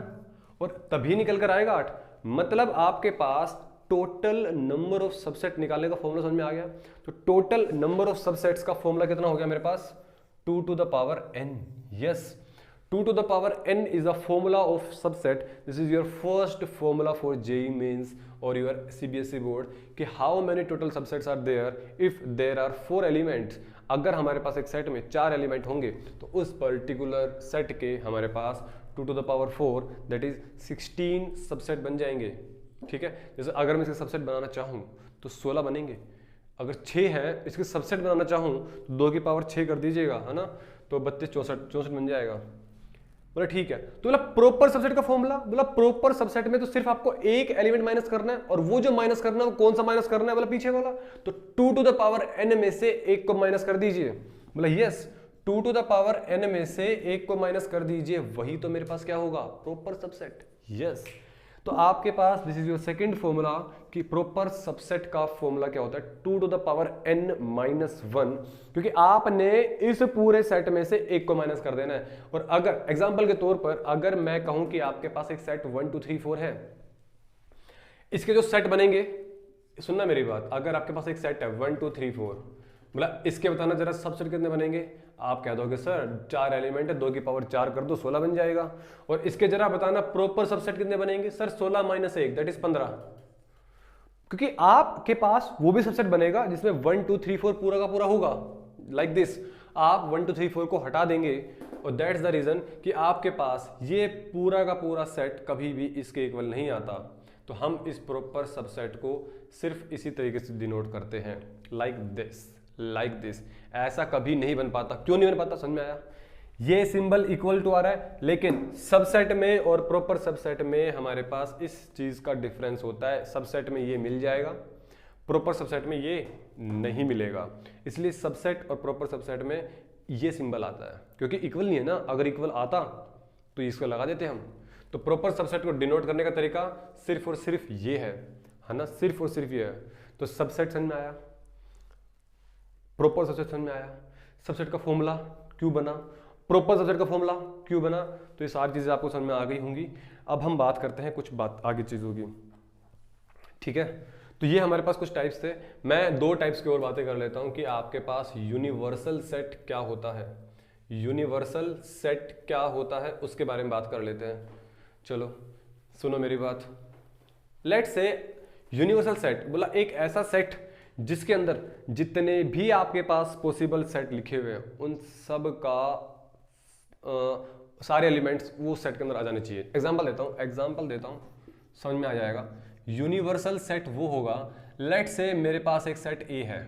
और तभी निकल कर आएगा 8। मतलब आपके पास टोटल नंबर ऑफ सबसेट निकालने का फॉर्मूला समझ में आ गया। तो टोटल नंबर ऑफ सबसेट्स का फॉर्मूला कितना हो गया मेरे पास, 2 to the power n। Yes, 2 to the power n is a formula of subset. This is your first formula for JEE Mains or your CBSE board कि how many total subsets are there if there are 4 elements। अगर हमारे पास एक set में 4 element होंगे तो उस particular set के हमारे पास 2 to the power 4 that is 16 subset बन जाएंगे, ठीक है। जैसे अगर मैं इसके सबसेट बनाना चाहूँ तो 16 बनेंगे, अगर 6 है इसके सबसेट बनाना चाहूँ तो 2 की पावर 6 कर दीजिएगा, है ना, तो 32 64 बन जाएगा। बोला ठीक है। तो बोला प्रॉपर सबसेट का फॉर्मूला, बोला प्रॉपर सबसेट में तो सिर्फ आपको एक एलिमेंट माइनस करना है, और वो जो माइनस करना है वो कौन सा माइनस करना है, बोला पीछे वाला। तो 2 to the power n में से एक को माइनस कर दीजिए। बोला yes, 2 to the power n में से एक को माइनस कर दीजिए, वही तो मेरे पास क्या होगा, प्रोपर सबसेट। यस, तो आपके पास this is your second formula कि प्रोपर सबसेट का फॉर्मूला क्या होता है, 2 to the power n minus 1, क्योंकि आपने इस पूरे सेट में से एक को माइनस कर देना है। और अगर एग्जांपल के तौर पर अगर मैं कहूं कि आपके पास एक सेट 1 2 3 4 है, इसके जो सेट बनेंगे, सुनना मेरी बात, अगर आपके पास एक सेट है 1 2 3 4, मतलब इसके बताना जरा सबसेट कितने बनेंगे। आप कह दोगे सर 4 एलिमेंट है, 2 की पावर 4 कर दो 16 बन जाएगा। और इसके जरा बताना प्रोपर सबसेट कितने बनेंगे, सर 16 माइनस 1 दैट इज 15, क्योंकि आपके पास वो भी सबसेट बनेगा जिसमें 1 2 3 4 पूरा का पूरा होगा। लाइक दिस, आप 1 2 3 4 को हटा देंगे और दैट्स द रीजन कि आपके पास ये पूरा का पूरा सेट कभी भी इसके इक्वल नहीं आता। तो हम इस प्रॉपर सबसेट को सिर्फ इसी तरीके से डिनोट करते हैं, लाइक दिस। ऐसा कभी नहीं बन पाता। क्यों नहीं बन पाता, समझ में आया। ये सिंबल इक्वल टू आ रहा है, लेकिन सबसेट में और प्रॉपर सबसेट में हमारे पास इस चीज का डिफरेंस होता है। सबसेट में ये मिल जाएगा, प्रॉपर सबसेट में ये नहीं मिलेगा। इसलिए सबसेट और प्रॉपर सबसेट में ये सिंबल आता है, क्योंकि इक्वल नहीं है ना। अगर इक्वल आता तो इसको लगा देते हम। तो प्रॉपर सबसेट को डिनोट करने का तरीका सिर्फ और सिर्फ ये है ना, सिर्फ और सिर्फ ये है। तो सबसेट समझ में आया, प्रॉपर सबसेट समझ में आया, सबसेट का फॉर्मूला क्यों बना, प्रॉपर सबसेट का फॉर्मूला क्यों बना, तो ये सारी चीजें आपको समझ में आ गई होंगी। अब हम बात करते हैं कुछ बात आगे चीजों की, ठीक है। तो ये हमारे पास कुछ टाइप्स थे। मैं 2 टाइप्स की और बातें कर लेता हूं कि आपके पास यूनिवर्सल सेट क्या होता है, यूनिवर्सल सेट क्या होता है उसके बारे में बात कर लेते हैं। चलो सुनो मेरी बात। लेट्स से यूनिवर्सल सेट बोला एक ऐसा सेट जिसके अंदर जितने भी आपके पास पॉसिबल सेट लिखे हुए हैं उन सब का सारे एलिमेंट्स वो सेट के अंदर आ जाने चाहिए। एग्जांपल देता हूं समझ में आ जाएगा। यूनिवर्सल सेट वो होगा, लेट्स से मेरे पास एक सेट ए है,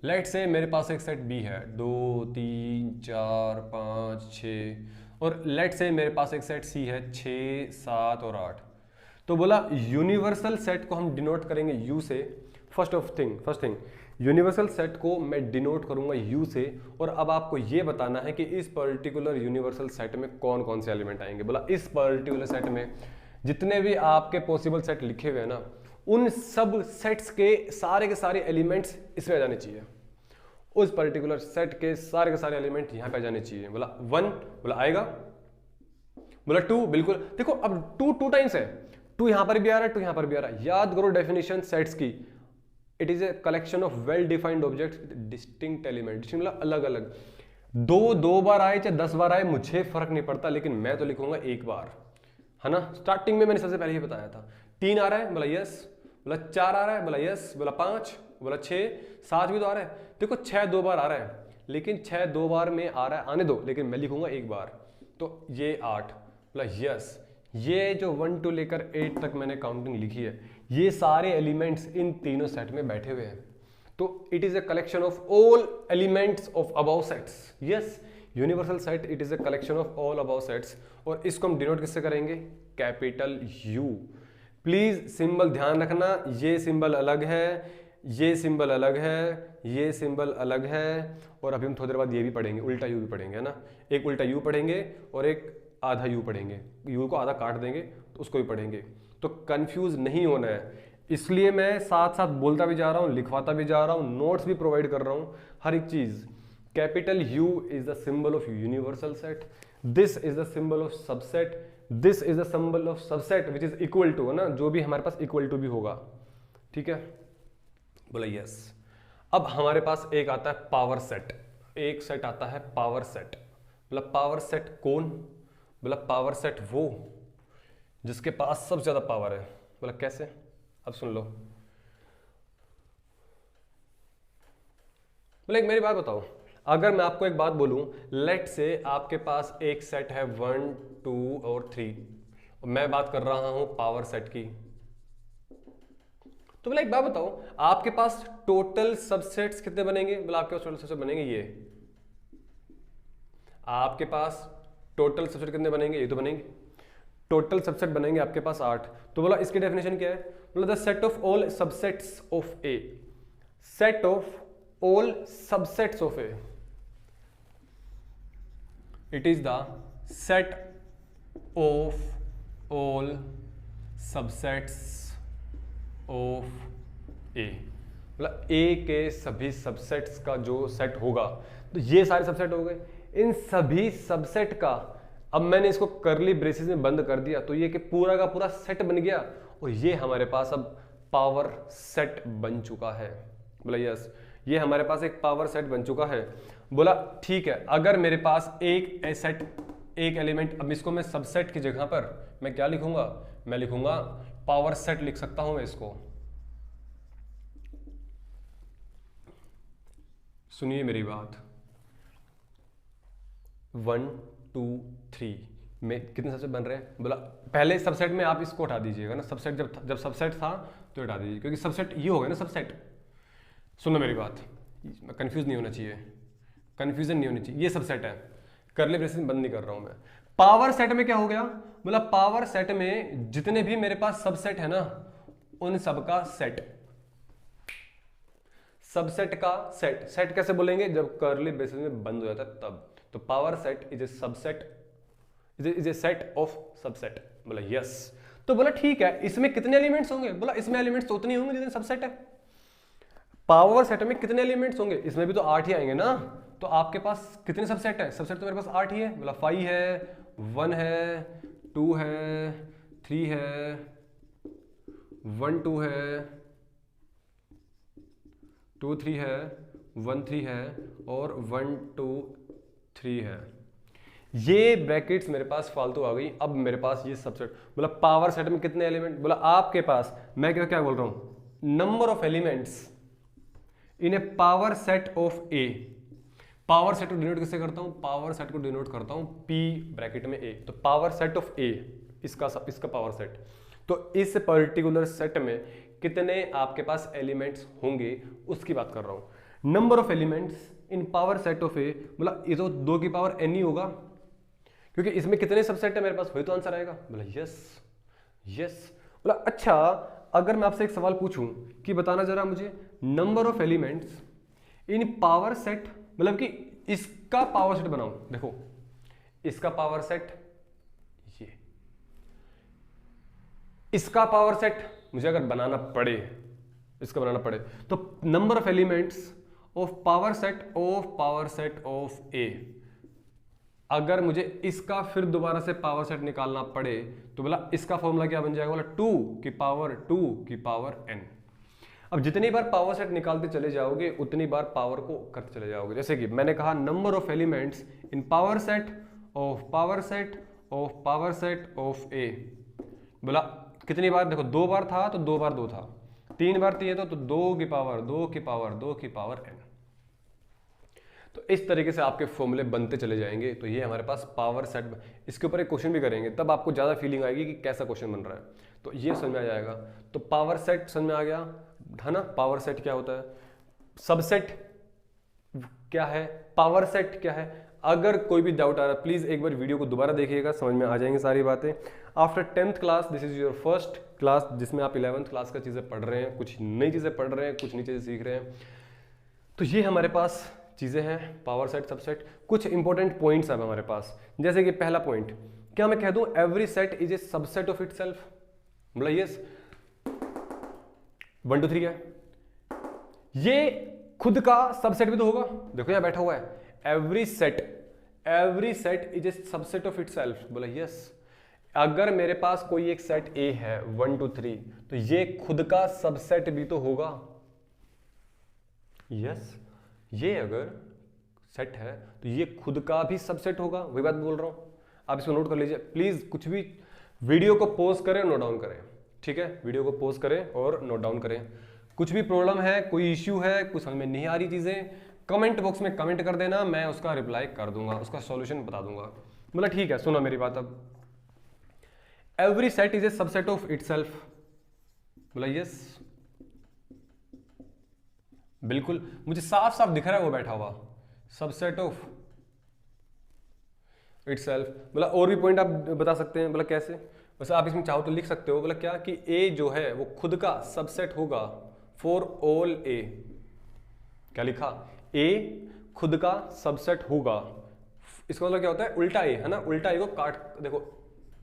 लेट्स से मेरे पास एक सेट बी है 2 3 4 5 6, और लेट्स से मेरे पास एक सेट सी है 6 7 और 8। तो बोला यूनिवर्सल सेट को हम डिनोट करेंगे यू से। फर्स्ट थिंग यूनिवर्सल सेट को मैं डिनोट करूंगा यू से। और अब आपको यह बताना है कि इस पर्टिकुलर यूनिवर्सल सेट में कौन कौन से एलिमेंट आएंगे। बोला इस पर्टिकुलर सेट में जितने भी आपके पॉसिबल सेट लिखे हुए हैं ना, उन सब सेट्स के सारे एलिमेंट्स इसमें आ जाने चाहिए। उस पर्टिकुलर सेट के सारे एलिमेंट यहां पे आ जाने चाहिए। बोला 1, बोला आएगा। बोला 2, बिल्कुल। देखो अब 2 टाइम्स है, 2 यहां पर भी आ रहा है, 2 यहां पर भी आ रहा है। याद करो डेफिनेशन सेट्स की, it is a collection of well defined objects with distinct element. मतलब अलग अलग, 2 बार आए चाहे 10 बार आए मुझे फर्क नहीं पड़ता, लेकिन मैं तो लिखूंगा एक बार, है ना। स्टार्टिंग में मैंने सबसे पहले ही बताया था। 3 आ रहा है, बोला यस। बोला 4 आ रहा है, बोला यस। बोला 5, बोला 6, 7 भी तो आ रहा है। देखो 6 2 बार आ रहा है, लेकिन 6 2 बार में आ रहा है, आने दो, लेकिन मैं लिखूंगा एक बार। तो ये 8, बोला यस। ये जो 1 to लेकर 8 तक मैंने काउंटिंग लिखी है, ये सारे एलिमेंट्स इन तीनों सेट में बैठे हुए हैं। तो it is a collection of all elements of above sets. Yes, universal set it is a collection of all above sets. और इसको हम डिनोट किससे करेंगे, कैपिटल यू। प्लीज सिंबल ध्यान रखना, ये सिंबल अलग है, ये सिंबल अलग है, ये सिंबल अलग है। और अभी हम थोड़ी देर बाद ये भी पढ़ेंगे, उल्टा यू भी पढ़ेंगे, है ना। एक उल्टा यू पढ़ेंगे और एक आधा यू पढ़ेंगे, यू को आधा काट देंगे तो उसको भी पढ़ेंगे। तो कंफ्यूज नहीं होना है, इसलिए मैं साथ साथ बोलता भी जा रहा हूं, लिखवाता भी जा रहा हूं, नोट्स भी प्रोवाइड कर रहा हूं, हर एक चीज। Capital U is the symbol of universal set, this is the symbol of subset, this is the symbol of subset which is equal to, है ना, जो भी हमारे पास इक्वल टू भी होगा। ठीक है, बोला यस। अब हमारे पास एक आता है पावर सेट, एक सेट आता है पावर सेट। मतलब पावर सेट कौन, बोला पावर सेट वो जिसके पास सबसे ज्यादा पावर है। बोला कैसे, अब सुन लो। बोले एक मेरी बात बताओ, अगर मैं आपको एक बात बोलूं, लेट से आपके पास एक सेट है 1 2 और 3, मैं बात कर रहा हूं पावर सेट की। तो बोला एक बात बताओ, आपके पास टोटल सबसेट्स कितने बनेंगे। बोला आपके पास टोटल सबसेट बनेंगे ये, आपके पास टोटल सबसेट कितने बनेंगे, ये तो बनेंगे। टोटल सबसेट बनेंगे आपके पास 8। तो बोला इसकी डेफिनेशन क्या है, बोला the set of all subsets of A, set of all subsets of A, it is the set of all subsets of A, मतलब ए के सभी सबसेट्स का जो सेट होगा, तो ये सारे सबसेट हो गए, इन सभी सबसेट का अब मैंने इसको करली ब्रेसेस में बंद कर दिया, तो ये कि पूरा का पूरा सेट बन गया, और ये हमारे पास अब पावर सेट बन चुका है। बोला यस, ये हमारे पास एक पावर सेट बन चुका है। बोला ठीक है, अगर मेरे पास एक सेट, एक एलिमेंट, अब इसको मैं सबसेट की जगह पर मैं क्या लिखूंगा, मैं लिखूंगा पावर सेट लिख सकता हूं मैं इसको। सुनिए मेरी बात, 1 2 3 में कितने सबसेट बन रहे हैं। बोला पहले सबसेट में आप इसको उठा दीजिएगा ना, सबसेट जब सबसेट था तो हटा दीजिए, क्योंकि सबसेट ये हो गया ना सबसेट। सुनो मेरी बात, कंफ्यूज नहीं होना चाहिए, कंफ्यूजन नहीं होनी चाहिए, ये सबसेट है, करली ब्रेसेस बंद नहीं कर रहा हूं मैं। पावर सेट में क्या हो गया, बोला पावर सेट में जितने भी मेरे पास सबसेट है ना, उन सबका सेट, सबसेट का सेट। सेट कैसे बोलेंगे, जब करली ब्रेसेस में बंद हो जाता है तब। तो power set is a subset, is a set of subset. बोला यस, तो बोला ठीक है, इसमें कितने एलिमेंट्स होंगे। बोला इसमें एलिमेंट्स तो उतने होंगे जितने सबसेट है। पावर सेट में कितने एलिमेंट्स होंगे, इसमें भी तो 8 ही आएंगे ना। तो आपके पास कितने सबसेट है, सबसेट तो मेरे पास 8 ही है। बोला 5 है, 1 है, 2 है, 3 है, 1 2 है, 2 3 है, 1 3 है, और 1 2 3 है। ये ब्रैकेट्स मेरे पास फालतू आ गई। अब मेरे पास ये सबसेट, बोला पावर सेट में कितने एलिमेंट, बोला आपके पास, मैं क्या बोल रहा हूं, number of elements in A power set of A. Power set को डिनोट किससे करता हूं, पावर सेट को डिनोट करता हूं पी ब्रैकेट में ए। तो पावर सेट ऑफ ए, इसका पावर सेट। तो इस पर्टिकुलर सेट में कितने आपके पास एलिमेंट्स होंगे उसकी बात कर रहा हूं। Number of elements in power set of A, बोला ये तो 2 की पावर n ही होगा, क्योंकि इसमें कितने सबसेट है मेरे पास, वही तो आंसर आएगा। बोला यस यस। बोला अच्छा, अगर मैं आपसे एक सवाल पूछूं कि बताना जरा मुझे number of elements in power set, मतलब कि इसका पावर सेट बनाऊं। देखो इसका पावर सेट, ये इसका पावर सेट मुझे अगर बनाना पड़े, इसका बनाना पड़े, तो number of elements of power set of A, अगर मुझे इसका फिर दोबारा से पावर सेट निकालना पड़े, तो बोला इसका फॉर्मूला क्या बन जाएगा, बोला 2 की पावर n। अब जितनी बार पावर सेट निकालते चले जाओगे उतनी बार पावर को करते चले जाओगे। जैसे कि मैंने कहा number of elements in power set of A, बोला कितनी बार, देखो 2 बार था तो 2 बार 2 था, 3 बार 3 तो 2 की पावर n। तो इस तरीके से आपके फॉर्मूले बनते चले जाएंगे। तो ये हमारे पास पावर सेट, इसके ऊपर एक क्वेश्चन भी करेंगे, तब आपको ज़्यादा फीलिंग आएगी कि कैसा क्वेश्चन बन रहा है, तो ये समझ में आ जाएगा। तो पावर सेट समझ में आ गया है ना, पावर सेट क्या होता है, सबसेट क्या है, पावर सेट क्या है। अगर कोई भी डाउट आ रहा है प्लीज़ एक बार वीडियो को दोबारा देखिएगा, समझ में आ जाएंगी सारी बातें। After 10th class this is your first class, जिसमें आप 11th क्लास का चीज़ें पढ़ रहे हैं, कुछ नई चीज़ें पढ़ रहे हैं, कुछ नई चीज़ें सीख रहे हैं। तो ये हमारे पास चीज़ें हैं, पावर सेट, सबसेट। कुछ इंपॉर्टेंट पॉइंट्स हैं हमारे पास, जैसे कि पहला पॉइंट, क्या मैं कह दूं every set is a subset of itself. बोला यस, 1 2 3 है, ये खुद का सबसेट भी तो होगा। देखो यहां बैठा हुआ है, every set is a subset of itself. बोला यस, अगर मेरे पास कोई एक सेट ए है 1 2 3, तो ये खुद का सबसेट भी तो होगा। यस, ये अगर सेट है तो ये खुद का भी सबसेट होगा, वही बात बोल रहा हूं। आप इसको नोट कर लीजिए प्लीज, कुछ भी वीडियो को पॉज करें, नोट डाउन करें, ठीक है, वीडियो को पॉज करें और नोट डाउन करें। कुछ भी प्रॉब्लम है, कोई इश्यू है, कुछ समझ में नहीं आ रही चीजें, कमेंट बॉक्स में कमेंट कर देना, मैं उसका रिप्लाई कर दूंगा, उसका सॉल्यूशन बता दूंगा। बोला ठीक है, सुनो मेरी बात। अब every set is a subset of itself. बोला यस, बिल्कुल मुझे साफ साफ दिख रहा है वो बैठा हुआ, सबसेट ऑफ इटसेल्फ। बोला और भी पॉइंट आप बता सकते हैं। बोला कैसे, वैसे आप इसमें चाहो तो लिख सकते हो। बोला क्या कि ए जो है वो खुद का सबसेट होगा फॉर ऑल ए, क्या लिखा, ए खुद का सबसेट होगा। इसका मतलब क्या होता है, उल्टा ए है ना, उल्टा ए को काट, देखो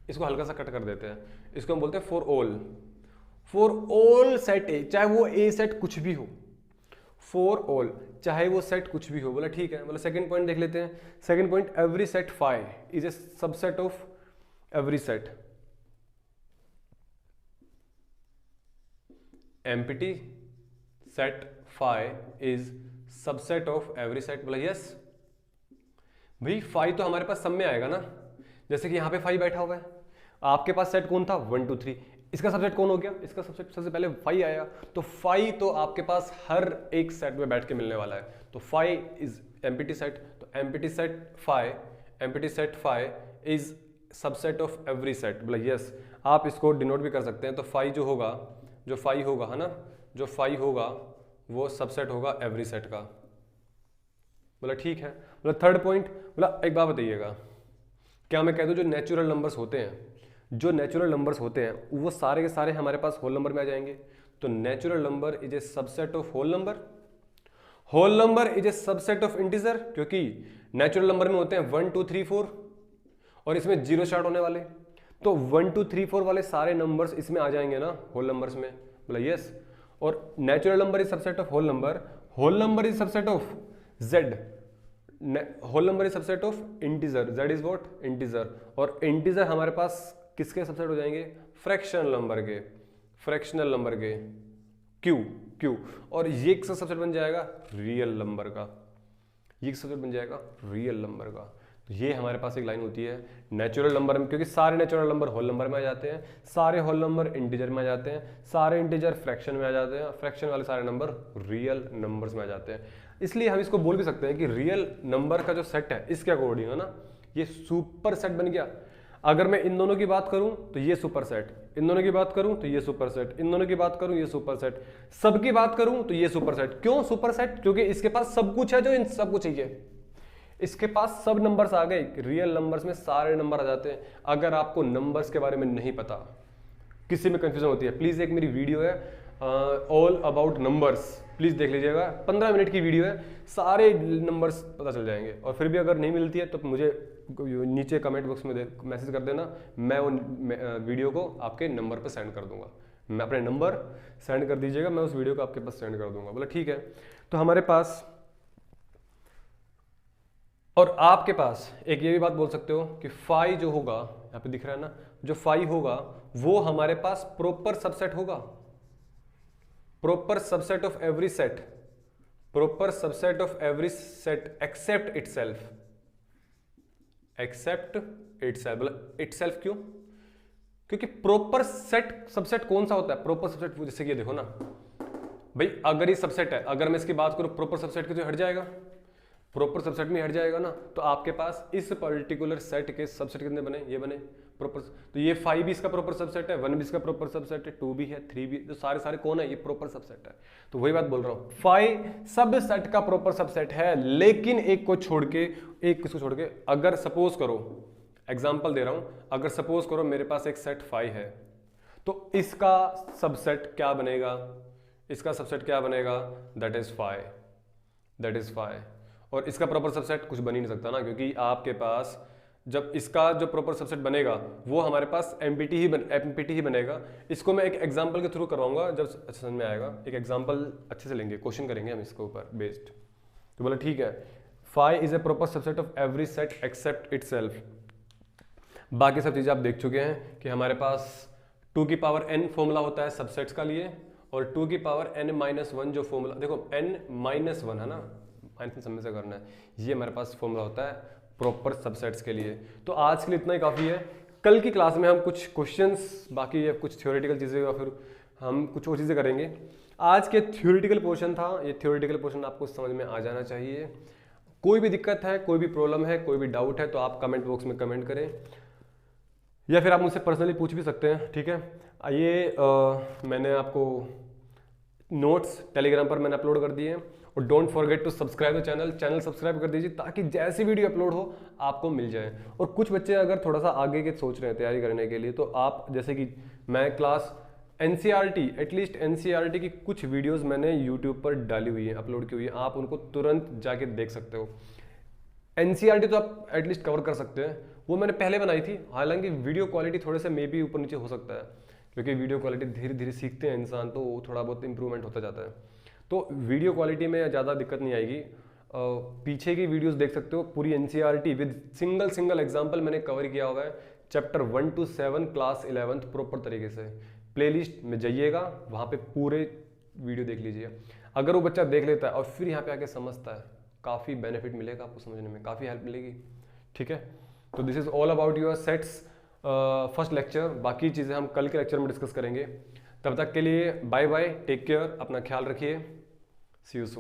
इसको हल्का सा कट कर देते हैं, इसको हम बोलते हैं फॉर ऑल सेट ए, चाहे वो ए सेट कुछ भी हो, फॉर ऑल चाहे वो सेट कुछ भी हो। बोला ठीक है। बोला सेकंड पॉइंट देख लेते हैं। Second point, every set phi is a subset of every set. Empty set phi is subset of every set. बोला यस भाई, फाई तो हमारे पास सब में आएगा ना, जैसे कि यहां पे फाई बैठा हुआ है, आपके पास सेट कौन था 1 2 3, इसका सबसेट कौन हो गया, इसका सबसेट सबसे पहले फाई आया, तो फाई तो आपके पास हर एक सेट में बैठ के मिलने वाला है, तो फाई इज एम्प्टी सेट। तो empty set phi is subset of every set. बोला यस, आप इसको डिनोट भी कर सकते हैं। तो फाई जो फाई होगा है ना, जो फाई होगा वो सबसेट होगा एवरी सेट का। बोला ठीक है। बोला थर्ड पॉइंट, बोला एक बात बताइएगा, क्या मैं कह दूं जो नेचुरल नंबर्स होते हैं वो सारे के सारे हमारे पास होल नंबर में आ जाएंगे। तो natural number is a subset of whole number is a subset of integer, क्योंकि नेचुरल नंबर में होते हैं 1 2 3 4 और इसमें 0 स्टार्ट होने वाले, तो 1 2 3 4 वाले सारे नंबर्स इसमें आ जाएंगे ना होल नंबर्स में। बोला यस। और natural number is subset of whole number is subset of Z, whole number is subset of integer, Z is what, integer. और इंटीजर हमारे पास किसके सबसेट हो जाएंगे, फ्रैक्शनल नंबर के, क्यू। और ये किसका सबसेट बन जाएगा, रियल नंबर का, ये सबसेट बन जाएगा रियल नंबर का। तो ये हमारे पास एक लाइन होती है नेचुरल नंबर में, क्योंकि सारे नेचुरल नंबर होल नंबर में आ जाते हैं, सारे होल नंबर इंटीजर में आ जाते हैं, सारे इंटीजर फ्रैक्शन में आ जाते हैं, फ्रैक्शन वाले सारे नंबर रियल नंबर्स में आ जाते हैं। इसलिए हम इसको बोल भी सकते हैं कि रियल नंबर का जो सेट है इसके अकॉर्डिंग है ना, ये सुपर सेट बन गया। अगर मैं इन दोनों की बात करूं तो ये सुपर सेट, इन दोनों की बात करूं तो ये सुपर सेट, इन दोनों की बात करूं ये सुपर सेट, सबकी बात करूं तो ये सुपर सेट। क्यों सुपर सेट, क्योंकि इसके पास सब कुछ है जो इन सबको चाहिए, इसके पास सब नंबर्स आ गए, रियल नंबर्स में सारे नंबर आ जाते हैं। अगर आपको नंबर्स के बारे में नहीं पता, किसी में कंफ्यूजन होती है, प्लीज एक मेरी वीडियो है ऑल अबाउट नंबर्स, प्लीज देख लीजिएगा, 15 मिनट की वीडियो है, सारे नंबर्स पता चल जाएंगे। और फिर भी अगर नहीं मिलती है तो मुझे नीचे कमेंट बॉक्स में मैसेज कर देना, मैं वो वीडियो को आपके नंबर पर सेंड कर दूंगा, मैं अपने नंबर सेंड कर दीजिएगा, मैं उस वीडियो को आपके पास सेंड कर दूंगा। बोला ठीक है। तो हमारे पास और आपके पास एक ये भी बात बोल सकते हो कि फाई जो होगा, यहाँ पे दिख रहा है ना, जो फाई होगा वो हमारे पास प्रॉपर सबसेट होगा, proper subset of every set, proper subset of every set except itself, बोला इटसेल्फ क्यों, क्योंकि प्रॉपर सेट सबसेट कौन सा होता है, प्रॉपर सबसेट, जैसे कि ये देखो ना भाई, अगर ये सबसेट है, अगर मैं इसकी बात करूं प्रॉपर सबसेट की तो हट जाएगा, प्रॉपर सबसेट में हट जाएगा ना, तो आपके पास इस पर्टिकुलर सेट के सबसेट कितने बने, ये बने प्रॉपर। तो ये 5 भी इसका प्रॉपर सबसेट है, 1 भी इसका प्रॉपर सबसेट है, 2 भी है, 3 भी, तो सारे कौन है, ये प्रॉपर सबसेट है। तो वही बात बोल रहा हूं, 5 सब सेट का प्रॉपर सबसेट है, लेकिन एक को छोड़ के, एक किसको छोड़ के, अगर सपोज करो, एग्जांपल दे रहा हूं, अगर सपोज करो मेरे पास एक सेट 5 है, तो इसका सबसेट क्या बनेगा, इसका सबसेट क्या बनेगा, दैट इज 5, और इसका प्रॉपर सबसेट कुछ बन ही नहीं सकता ना, क्योंकि आपके पास जब इसका जो प्रॉपर सबसेट बनेगा वो हमारे पास एम्प्टी ही बनेगा। इसको मैं एक एग्जांपल के थ्रू करवाऊंगा, जब अच्छा समझ में आएगा, एक एग्जांपल अच्छे से लेंगे, क्वेश्चन करेंगे हम इसके ऊपर बेस्ड। तो बोला ठीक है, phi is a proper subset of every set except itself. बाकी सब चीजें आप देख चुके हैं कि हमारे पास 2 की पावर n फॉर्मूला होता है सबसेट्स का लिए, और 2 की पावर n-1 जो फॉर्मूला, देखो n-1 है ना, माइनस समय से करना है, ये हमारे पास फॉर्मूला होता है प्रॉपर सबसेट्स के लिए। तो आज के लिए इतना ही काफ़ी है। कल की क्लास में हम कुछ क्वेश्चंस, बाकी कुछ थ्योरेटिकल चीज़ें, या फिर हम कुछ और चीज़ें करेंगे। आज के थ्योरेटिकल पोर्शन था, ये थ्योरेटिकल पोर्शन आपको समझ में आ जाना चाहिए। कोई भी दिक्कत है, कोई भी प्रॉब्लम है, कोई भी डाउट है, तो आप कमेंट बॉक्स में कमेंट करें, या फिर आप मुझसे पर्सनली पूछ भी सकते हैं, ठीक है। ये मैंने आपको नोट्स टेलीग्राम पर मैंने अपलोड कर दिए हैं, और don't forget to subscribe the channel subscribe कर दीजिए, ताकि जैसी वीडियो अपलोड हो आपको मिल जाए। और कुछ बच्चे अगर थोड़ा सा आगे के सोच रहे हैं तैयारी करने के लिए, तो आप, जैसे कि मैं क्लास एनसीईआरटी, एटलीस्ट एनसीईआरटी की कुछ वीडियोस मैंने यूट्यूब पर डाली हुई है, अपलोड की हुई है, आप उनको तुरंत जाके देख सकते हो। एनसीईआरटी तो आप एटलीस्ट कवर कर सकते हैं, वो मैंने पहले बनाई थी, हालांकि वीडियो क्वालिटी थोड़े से मे बी ऊपर नीचे हो सकता है, क्योंकि वीडियो क्वालिटी धीरे धीरे सीखते हैं इंसान, तो थोड़ा बहुत इंप्रूवमेंट होता जाता है। तो वीडियो क्वालिटी में ज़्यादा दिक्कत नहीं आएगी। पीछे की वीडियोस देख सकते हो, पूरी एनसीईआरटी विद सिंगल एग्जांपल मैंने कवर किया हुआ है, chapter 1 to 7 class 11th proper तरीके से। प्लेलिस्ट में जाइएगा, वहाँ पे पूरे वीडियो देख लीजिए। अगर वो बच्चा देख लेता है और फिर यहाँ पे आके समझता है, काफ़ी बेनिफिट मिलेगा आपको, समझने में काफ़ी हेल्प मिलेगी। ठीक है, तो this is all about your sets first lecture. बाकी चीज़ें हम कल के लेक्चर में डिस्कस करेंगे। तब तक के लिए बाय बाय, टेक केयर, अपना ख्याल रखिए, सी यू सून।